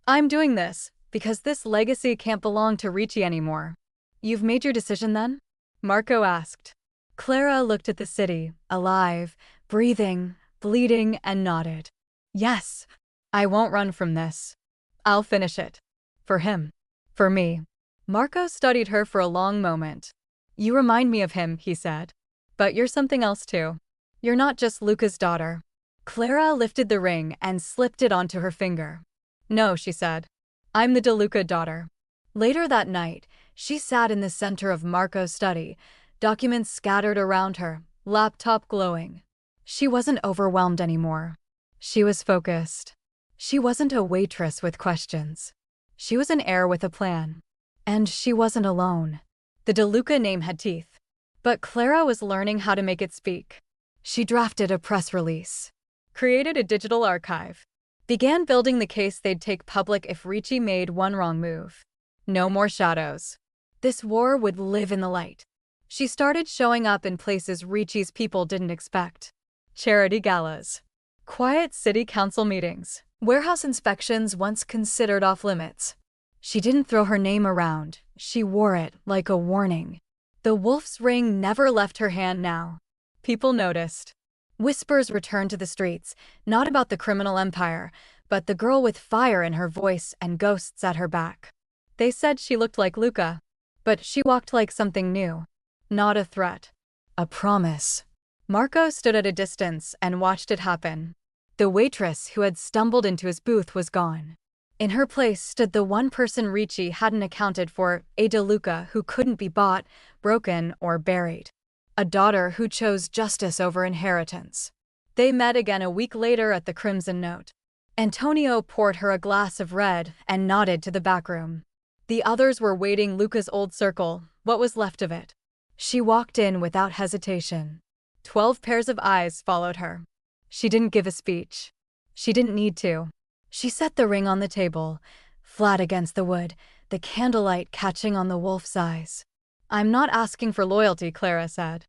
S1: I'm doing this because this legacy can't belong to Ricci anymore." "You've made your decision then?" Marco asked. Clara looked at the city, alive, breathing, bleeding, and nodded. "Yes. I won't run from this. I'll finish it. For him. For me." Marco studied her for a long moment. "You remind me of him," he said. "But you're something else too. You're not just Luca's daughter." Clara lifted the ring and slipped it onto her finger. "No," she said. "I'm the DeLuca daughter." Later that night, she sat in the center of Marco's study, documents scattered around her, laptop glowing. She wasn't overwhelmed anymore. She was focused. She wasn't a waitress with questions. She was an heir with a plan. And she wasn't alone. The DeLuca name had teeth. But Clara was learning how to make it speak. She drafted a press release, created a digital archive, began building the case they'd take public if Ricci made one wrong move. No more shadows. This war would live in the light. She started showing up in places Ricci's people didn't expect. Charity galas. Quiet city council meetings. Warehouse inspections once considered off-limits. She didn't throw her name around. She wore it like a warning. The wolf's ring never left her hand now. People noticed. Whispers returned to the streets, not about the criminal empire, but the girl with fire in her voice and ghosts at her back. They said she looked like Luca. But she walked like something new. Not a threat. A promise. Marco stood at a distance and watched it happen. The waitress who had stumbled into his booth was gone. In her place stood the one person Ricci hadn't accounted for, a DeLuca who couldn't be bought, broken, or buried. A daughter who chose justice over inheritance. They met again a week later at the Crimson Note. Antonio poured her a glass of red and nodded to the back room. The others were waiting Luca's old circle, what was left of it. She walked in without hesitation. 12 pairs of eyes followed her. She didn't give a speech. She didn't need to. She set the ring on the table, flat against the wood, the candlelight catching on the wolf's eyes. "I'm not asking for loyalty," Clara said.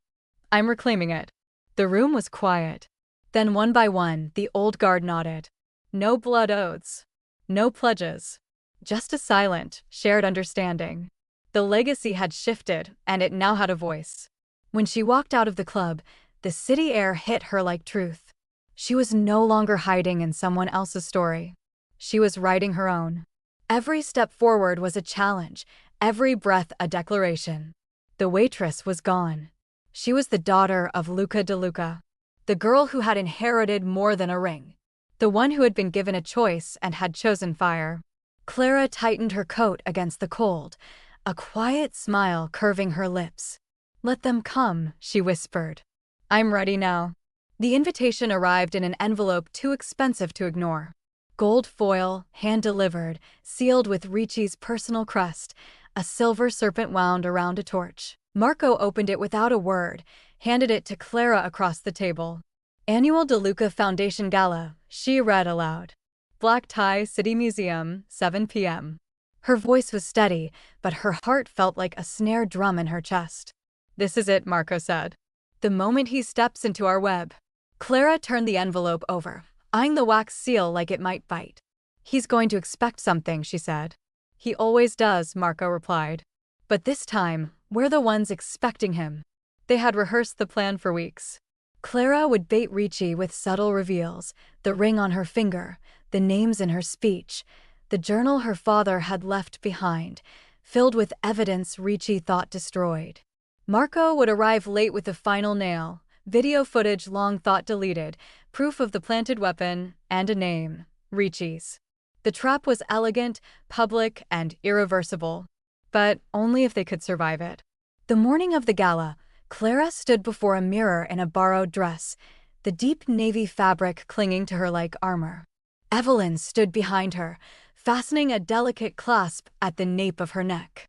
S1: "I'm reclaiming it." The room was quiet. Then one by one, the old guard nodded. No blood oaths. No pledges. Just a silent, shared understanding. The legacy had shifted, and it now had a voice. When she walked out of the club, the city air hit her like truth. She was no longer hiding in someone else's story. She was writing her own. Every step forward was a challenge, every breath a declaration. The waitress was gone. She was the daughter of Luca DeLuca, the girl who had inherited more than a ring, the one who had been given a choice and had chosen fire. Clara tightened her coat against the cold, a quiet smile curving her lips. "Let them come," she whispered. "I'm ready now." The invitation arrived in an envelope too expensive to ignore. Gold foil, hand-delivered, sealed with Ricci's personal crest, a silver serpent wound around a torch. Marco opened it without a word, handed it to Clara across the table. "Annual DeLuca Foundation Gala," she read aloud. "Black tie, City Museum, 7 p.m. Her voice was steady, but her heart felt like a snare drum in her chest. "This is it," Marco said. "The moment he steps into our web." Clara turned the envelope over, eyeing the wax seal like it might bite. "He's going to expect something," she said. "He always does," Marco replied. But this time, we're the ones expecting him. They had rehearsed the plan for weeks. Clara would bait Ricci with subtle reveals, the ring on her finger, the names in her speech, the journal her father had left behind, filled with evidence Ricci thought destroyed. Marco would arrive late with the final nail, video footage long thought deleted, proof of the planted weapon, and a name, Ricci's. The trap was elegant, public, and irreversible. But only if they could survive it. The morning of the gala, Clara stood before a mirror in a borrowed dress, the deep navy fabric clinging to her like armor. Evelyn stood behind her, fastening a delicate clasp at the nape of her neck.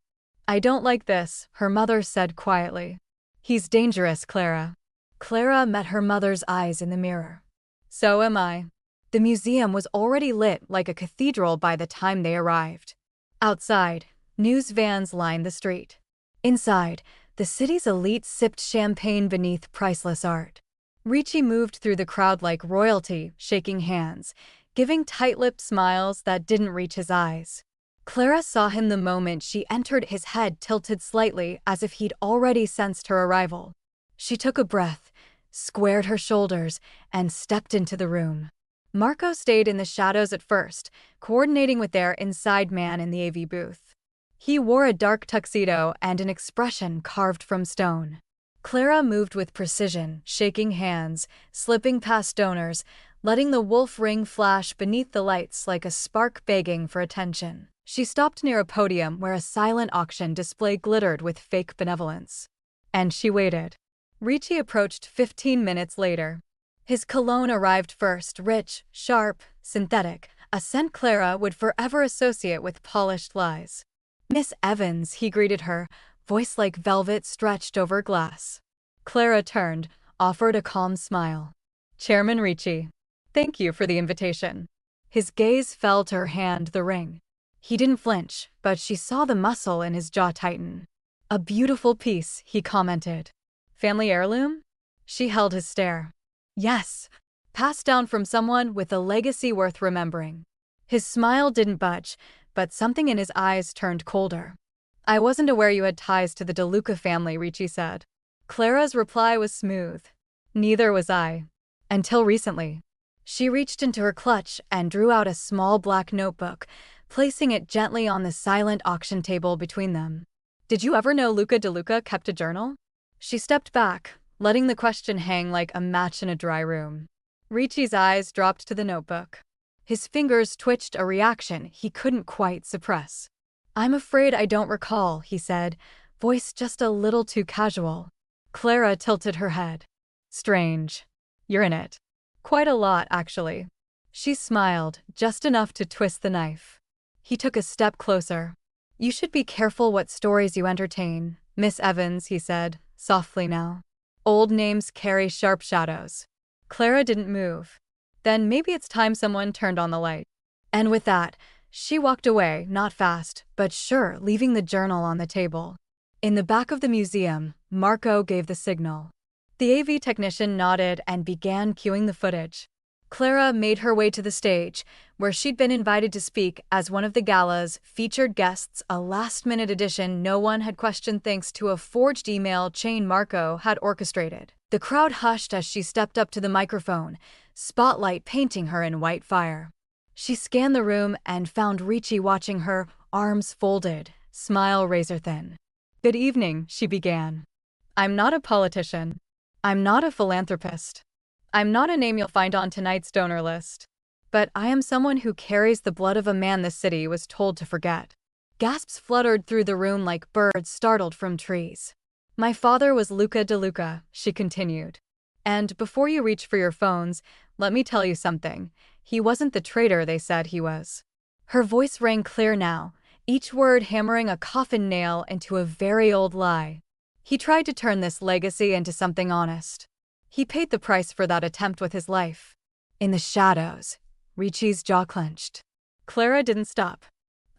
S1: "I don't like this," her mother said quietly. "He's dangerous, Clara." Clara met her mother's eyes in the mirror. "So am I." The museum was already lit like a cathedral by the time they arrived. Outside, news vans lined the street. Inside, the city's elite sipped champagne beneath priceless art. Ricci moved through the crowd like royalty, shaking hands, giving tight-lipped smiles that didn't reach his eyes. Clara saw him the moment she entered, his head tilted slightly as if he'd already sensed her arrival. She took a breath, squared her shoulders, and stepped into the room. Marco stayed in the shadows at first, coordinating with their inside man in the AV booth. He wore a dark tuxedo and an expression carved from stone. Clara moved with precision, shaking hands, slipping past donors, letting the wolf ring flash beneath the lights like a spark begging for attention. She stopped near a podium where a silent auction display glittered with fake benevolence. And she waited. Ricci approached 15 minutes later. His cologne arrived first, rich, sharp, synthetic, a scent Clara would forever associate with polished lies. "Miss Evans," he greeted her, voice like velvet stretched over glass. Clara turned, offered a calm smile. "Chairman Ricci, thank you for the invitation." His gaze fell to her hand, the ring. He didn't flinch, but she saw the muscle in his jaw tighten. "A beautiful piece," he commented. "Family heirloom?" She held his stare. "Yes, passed down from someone with a legacy worth remembering." His smile didn't budge, but something in his eyes turned colder. "I wasn't aware you had ties to the DeLuca family," Ricci said. Clara's reply was smooth. "Neither was I. Until recently." She reached into her clutch and drew out a small black notebook, placing it gently on the silent auction table between them. "Did you ever know Luca DeLuca kept a journal?" She stepped back, letting the question hang like a match in a dry room. Ricci's eyes dropped to the notebook. His fingers twitched, a reaction he couldn't quite suppress. "I'm afraid I don't recall," he said, voice just a little too casual. Clara tilted her head. "Strange. You're in it. Quite a lot, actually." She smiled, just enough to twist the knife. He took a step closer. "You should be careful what stories you entertain, Miss Evans," he said, softly now. "Old names carry sharp shadows." Clara didn't move. "Then maybe it's time someone turned on the light." And with that, she walked away, not fast, but sure, leaving the journal on the table. In the back of the museum, Marco gave the signal. The AV technician nodded and began cueing the footage. Clara made her way to the stage, where she'd been invited to speak as one of the gala's featured guests, a last-minute addition no one had questioned thanks to a forged email chain Marco had orchestrated. The crowd hushed as she stepped up to the microphone, spotlight painting her in white fire. She scanned the room and found Ricci watching her, arms folded, smile razor-thin. "Good evening," she began. "I'm not a politician. I'm not a philanthropist. I'm not a name you'll find on tonight's donor list. But I am someone who carries the blood of a man the city was told to forget." Gasps fluttered through the room like birds startled from trees. "My father was Luca DeLuca," she continued. "And before you reach for your phones, let me tell you something. He wasn't the traitor they said he was." Her voice rang clear now, each word hammering a coffin nail into a very old lie. "He tried to turn this legacy into something honest. He paid the price for that attempt with his life." In the shadows, Ricci's jaw clenched. Clara didn't stop.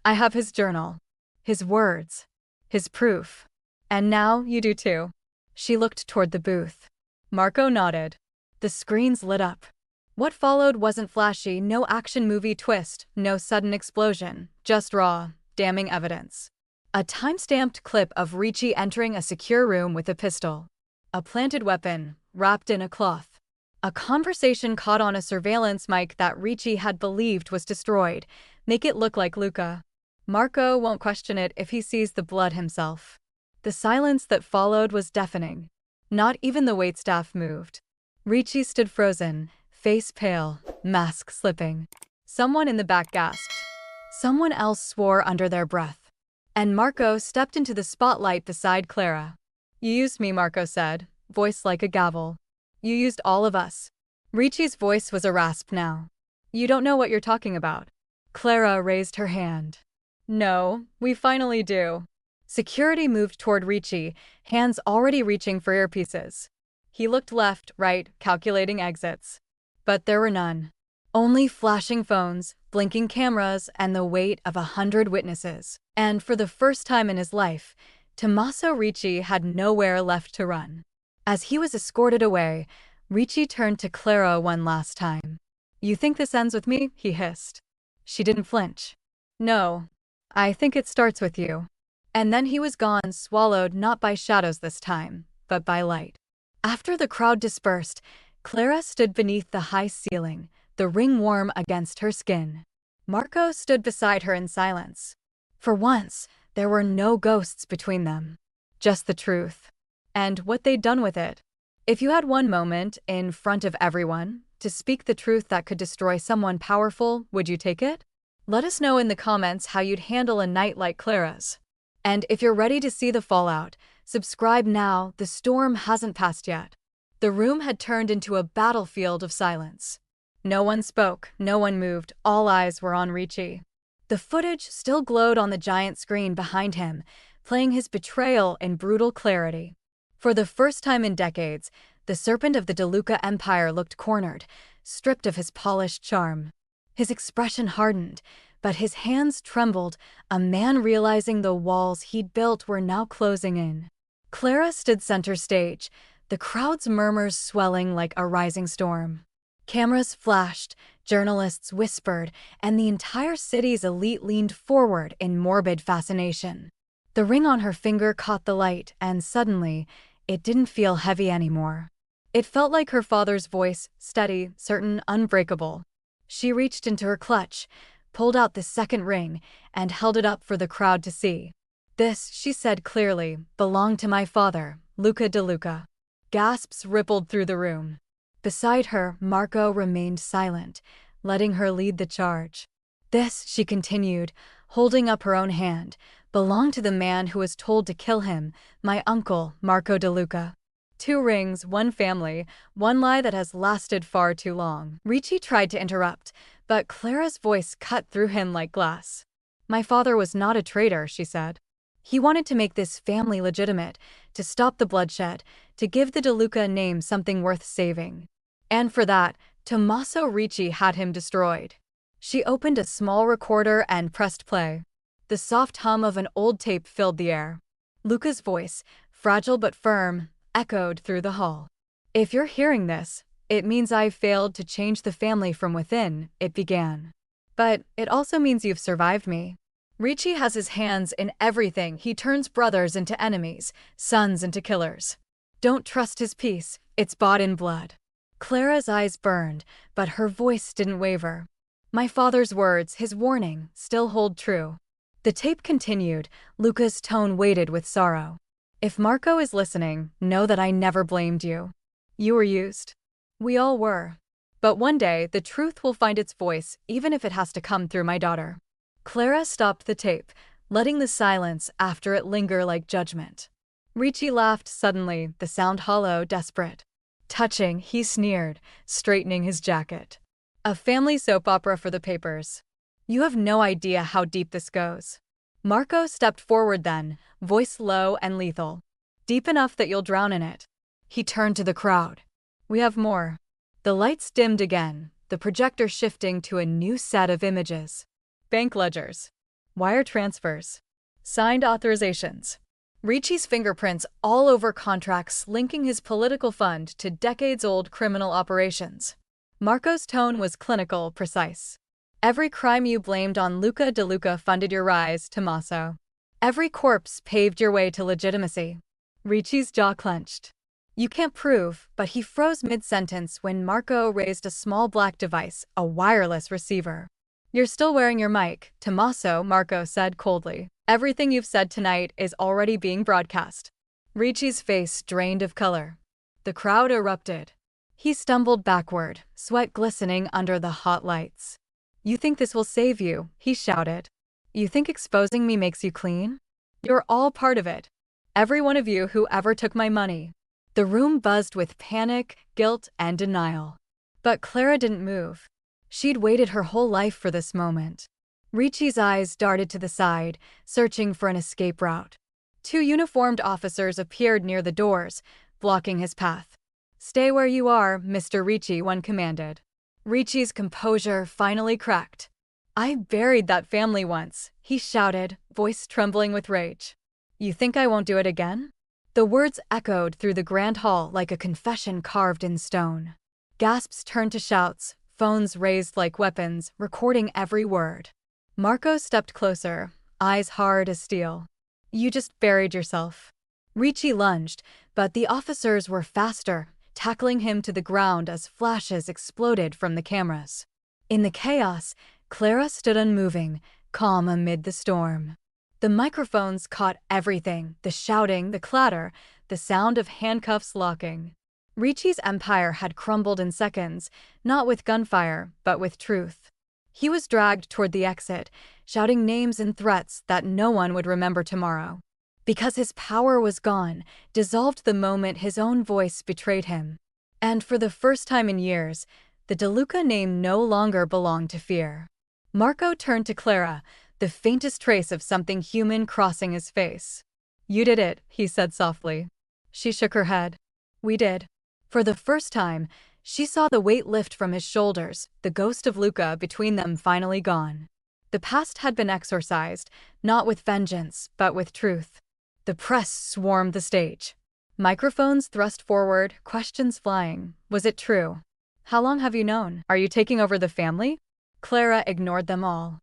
S1: "I have his journal, his words, his proof. And now you do too." She looked toward the booth. Marco nodded. The screens lit up. What followed wasn't flashy, no action movie twist, no sudden explosion, just raw, damning evidence. A time-stamped clip of Ricci entering a secure room with a pistol. A planted weapon, wrapped in a cloth. A conversation caught on a surveillance mic that Ricci had believed was destroyed. Make it look like Luca. Marco won't question it if he sees the blood himself. The silence that followed was deafening. Not even the waitstaff moved. Ricci stood frozen, face pale, mask slipping. Someone in the back gasped. Someone else swore under their breath. And Marco stepped into the spotlight beside Clara. "You used me," Marco said, voice like a gavel. "You used all of us." Ricci's voice was a rasp now. "You don't know what you're talking about." Clara raised her hand. "No, we finally do." Security moved toward Ricci, hands already reaching for earpieces. He looked left, right, calculating exits. But there were none. Only flashing phones, blinking cameras, and the weight of 100 witnesses. And for the first time in his life, Tomaso Ricci had nowhere left to run. As he was escorted away, Ricci turned to Clara one last time. "You think this ends with me?" he hissed. She didn't flinch. "No. I think it starts with you." And then he was gone, swallowed not by shadows this time, but by light. After the crowd dispersed, Clara stood beneath the high ceiling, the ring warm against her skin. Marco stood beside her in silence. For once, there were no ghosts between them. Just the truth. And what they'd done with it. If you had one moment, in front of everyone, to speak the truth that could destroy someone powerful, would you take it? Let us know in the comments how you'd handle a night like Clara's. And if you're ready to see the fallout, subscribe now, the storm hasn't passed yet. The room had turned into a battlefield of silence. No one spoke, no one moved, all eyes were on Ricci. The footage still glowed on the giant screen behind him, playing his betrayal in brutal clarity. For the first time in decades, the serpent of the DeLuca empire looked cornered, stripped of his polished charm. His expression hardened, but his hands trembled, a man realizing the walls he'd built were now closing in. Clara stood center stage, the crowd's murmurs swelling like a rising storm. Cameras flashed, journalists whispered, and the entire city's elite leaned forward in morbid fascination. The ring on her finger caught the light, and suddenly, it didn't feel heavy anymore. It felt like her father's voice, steady, certain, unbreakable. She reached into her clutch, pulled out the second ring, and held it up for the crowd to see. "This," she said clearly, "belonged to my father, Luca DeLuca." Gasps rippled through the room. Beside her, Marco remained silent, letting her lead the charge. "This," she continued, holding up her own hand, "belonged to the man who was told to kill him, my uncle, Marco DeLuca." 2 rings, 1 family, 1 lie that has lasted far too long. Ricci tried to interrupt, but Clara's voice cut through him like glass. "My father was not a traitor," she said. "He wanted to make this family legitimate, to stop the bloodshed, to give the DeLuca name something worth saving. And for that, Tomaso Ricci had him destroyed." She opened a small recorder and pressed play. The soft hum of an old tape filled the air. Luca's voice, fragile but firm, echoed through the hall. "If you're hearing this, it means I've failed to change the family from within," it began. "But it also means you've survived me. Ricci has his hands in everything. He turns brothers into enemies, sons into killers. Don't trust his peace, it's bought in blood." Clara's eyes burned, but her voice didn't waver. "My father's words, his warning, still hold true." The tape continued, Luca's tone weighted with sorrow. "If Marco is listening, know that I never blamed you. You were used. We all were. But one day, the truth will find its voice, even if it has to come through my daughter." Clara stopped the tape, letting the silence after it linger like judgment. Ricci laughed suddenly, the sound hollow, desperate. Touching, he sneered, straightening his jacket. "A family soap opera for the papers. You have no idea how deep this goes." Marco stepped forward then, voice low and lethal. "Deep enough that you'll drown in it." He turned to the crowd. "We have more." The lights dimmed again, the projector shifting to a new set of images. Bank ledgers. Wire transfers. Signed authorizations. Ricci's fingerprints all over contracts linking his political fund to decades-old criminal operations. Marco's tone was clinical, precise. "Every crime you blamed on Luca DeLuca funded your rise, Tomaso. Every corpse paved your way to legitimacy." Ricci's jaw clenched. You can't prove, but he froze mid-sentence when Marco raised a small black device, a wireless receiver. You're still wearing your mic, Tomaso, Marco said coldly. Everything you've said tonight is already being broadcast. Ricci's face drained of color. The crowd erupted. He stumbled backward, sweat glistening under the hot lights. You think this will save you, he shouted. You think exposing me makes you clean? You're all part of it. Every one of you who ever took my money. The room buzzed with panic, guilt, and denial. But Clara didn't move. She'd waited her whole life for this moment. Ricci's eyes darted to the side, searching for an escape route. Two uniformed officers appeared near the doors, blocking his path. Stay where you are, Mr. Ricci, one commanded. Ricci's composure finally cracked. I buried that family once, he shouted, voice trembling with rage. You think I won't do it again? The words echoed through the grand hall like a confession carved in stone. Gasps turned to shouts, phones raised like weapons, recording every word. Marco stepped closer, eyes hard as steel. You just buried yourself. Ricci lunged, but the officers were faster, tackling him to the ground as flashes exploded from the cameras. In the chaos, Clara stood unmoving, calm amid the storm. The microphones caught everything, the shouting, the clatter, the sound of handcuffs locking. Ricci's empire had crumbled in seconds, not with gunfire, but with truth. He was dragged toward the exit, shouting names and threats that no one would remember tomorrow. Because his power was gone, dissolved the moment his own voice betrayed him. And for the first time in years, the DeLuca name no longer belonged to fear. Marco turned to Clara, the faintest trace of something human crossing his face. You did it, he said softly. She shook her head. We did. For the first time, she saw the weight lift from his shoulders, the ghost of Luca between them finally gone. The past had been exorcised, not with vengeance, but with truth. The press swarmed the stage. Microphones thrust forward, questions flying. Was it true? How long have you known? Are you taking over the family? Clara ignored them all.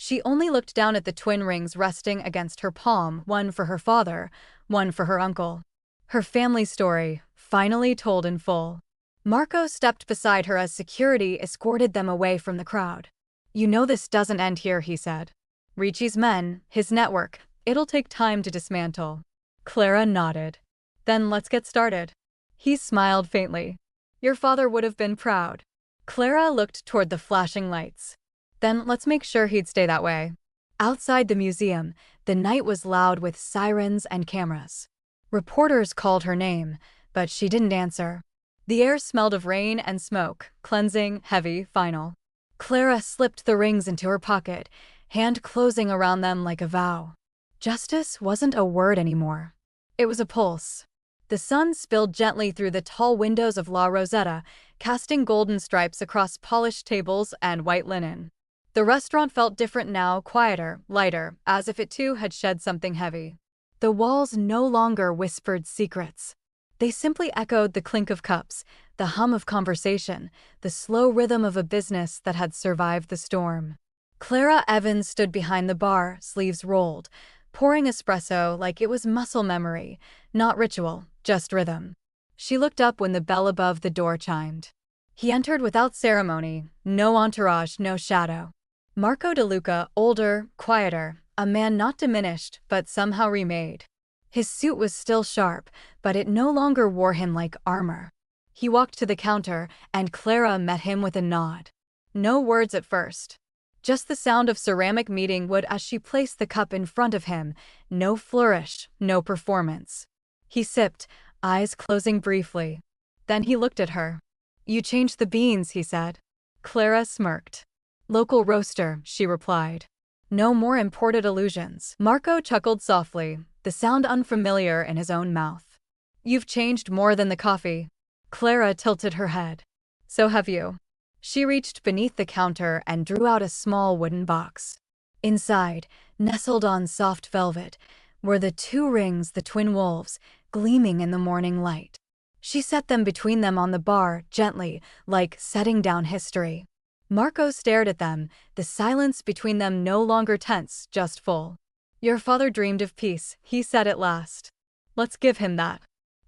S1: She only looked down at the twin rings resting against her palm, one for her father, one for her uncle. Her family story, finally told in full. Marco stepped beside her as security escorted them away from the crowd. You know this doesn't end here, he said. Ricci's men, his network, it'll take time to dismantle. Clara nodded. Then let's get started. He smiled faintly. Your father would have been proud. Clara looked toward the flashing lights. Then let's make sure he'd stay that way. Outside the museum, the night was loud with sirens and cameras. Reporters called her name, but she didn't answer. The air smelled of rain and smoke, cleansing, heavy, final. Clara slipped the rings into her pocket, hand closing around them like a vow. Justice wasn't a word anymore. It was a pulse. The sun spilled gently through the tall windows of La Rosetta, casting golden stripes across polished tables and white linen. The restaurant felt different now, quieter, lighter, as if it too had shed something heavy. The walls no longer whispered secrets. They simply echoed the clink of cups, the hum of conversation, the slow rhythm of a business that had survived the storm. Clara Evans stood behind the bar, sleeves rolled, pouring espresso like it was muscle memory, not ritual, just rhythm. She looked up when the bell above the door chimed. He entered without ceremony, no entourage, no shadow. Marco DeLuca, older, quieter, a man not diminished, but somehow remade. His suit was still sharp, but it no longer wore him like armor. He walked to the counter, and Clara met him with a nod. No words at first. Just the sound of ceramic meeting wood as she placed the cup in front of him, no flourish, no performance. He sipped, eyes closing briefly. Then he looked at her. You changed the beans, he said. Clara smirked. Local roaster, she replied. No more imported illusions. Marco chuckled softly, the sound unfamiliar in his own mouth. You've changed more than the coffee. Clara tilted her head. So have you. She reached beneath the counter and drew out a small wooden box. Inside, nestled on soft velvet, were the two rings, the twin wolves, gleaming in the morning light. She set them between them on the bar, gently, like setting down history. Marco stared at them, the silence between them no longer tense, just full. Your father dreamed of peace, he said at last. Let's give him that.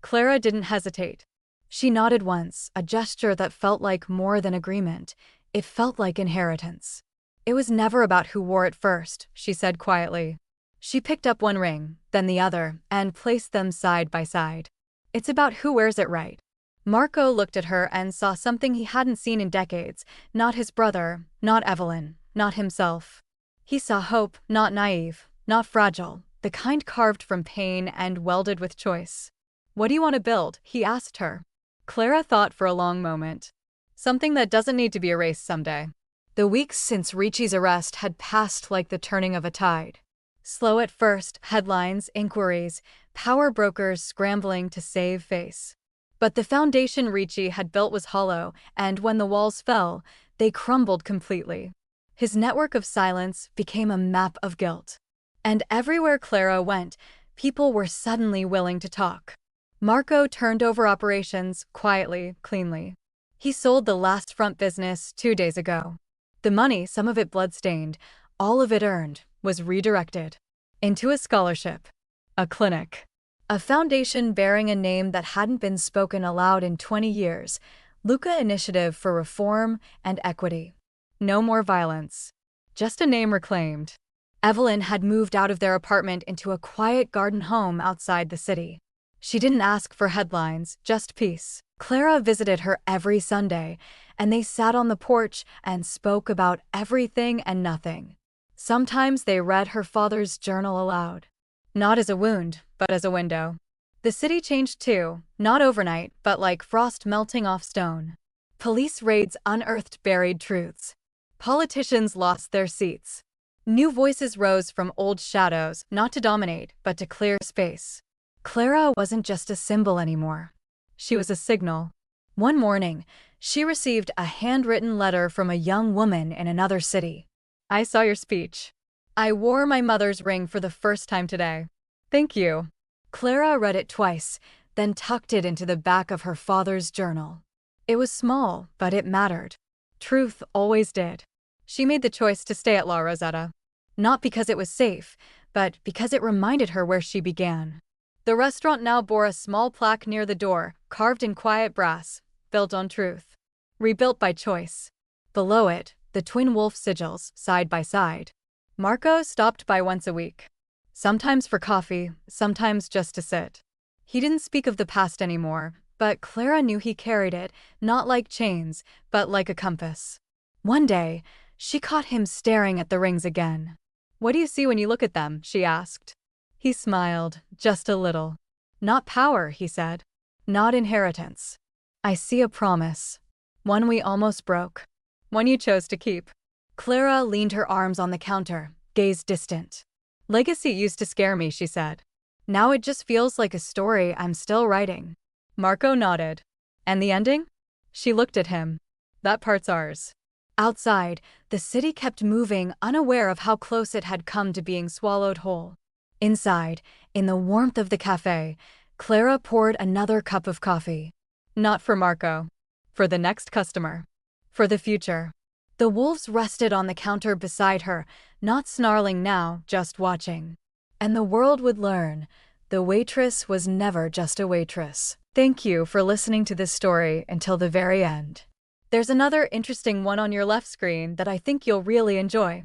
S1: Clara didn't hesitate. She nodded once, a gesture that felt like more than agreement. It felt like inheritance. It was never about who wore it first, she said quietly. She picked up one ring, then the other, and placed them side by side. It's about who wears it right. Marco looked at her and saw something he hadn't seen in decades. Not his brother, not Evelyn, not himself. He saw hope, not naive, not fragile, the kind carved from pain and welded with choice. What do you want to build? He asked her. Clara thought for a long moment. Something that doesn't need to be erased someday. The weeks since Ricci's arrest had passed like the turning of a tide. Slow at first, headlines, inquiries, power brokers scrambling to save face. But the foundation Ricci had built was hollow, and when the walls fell, they crumbled completely. His network of silence became a map of guilt. And everywhere Clara went, people were suddenly willing to talk. Marco turned over operations, quietly, cleanly. He sold the last front business 2 days ago. The money, some of it blood-stained, all of it earned, was redirected into a scholarship, a clinic, a foundation bearing a name that hadn't been spoken aloud in 20 years, Luca Initiative for Reform and Equity. No more violence. Just a name reclaimed. Evelyn had moved out of their apartment into a quiet garden home outside the city. She didn't ask for headlines, just peace. Clara visited her every Sunday, and they sat on the porch and spoke about everything and nothing. Sometimes they read her father's journal aloud. Not as a wound, but as a window. The city changed too, not overnight, but like frost melting off stone. Police raids unearthed buried truths. Politicians lost their seats. New voices rose from old shadows, not to dominate, but to clear space. Clara wasn't just a symbol anymore. She was a signal. One morning, she received a handwritten letter from a young woman in another city. I saw your speech. I wore my mother's ring for the first time today. Thank you. Clara read it twice, then tucked it into the back of her father's journal. It was small, but it mattered. Truth always did. She made the choice to stay at La Rosetta. Not because it was safe, but because it reminded her where she began. The restaurant now bore a small plaque near the door, carved in quiet brass, built on truth. Rebuilt by choice. Below it, the twin wolf sigils, side by side. Marco stopped by once a week. Sometimes for coffee, sometimes just to sit. He didn't speak of the past anymore, but Clara knew he carried it, not like chains, but like a compass. One day, she caught him staring at the rings again. What do you see when you look at them? She asked. He smiled, just a little. Not power, he said. Not inheritance. I see a promise. One we almost broke. One you chose to keep. Clara leaned her arms on the counter, gaze distant. Legacy used to scare me, she said. Now it just feels like a story I'm still writing. Marco nodded. And the ending? She looked at him. That part's ours. Outside, the city kept moving, unaware of how close it had come to being swallowed whole. Inside, in the warmth of the cafe, Clara poured another cup of coffee. Not for Marco. For the next customer. For the future. The wolves rested on the counter beside her, not snarling now, just watching. And the world would learn, the waitress was never just a waitress. Thank you for listening to this story until the very end. There's another interesting one on your left screen that I think you'll really enjoy.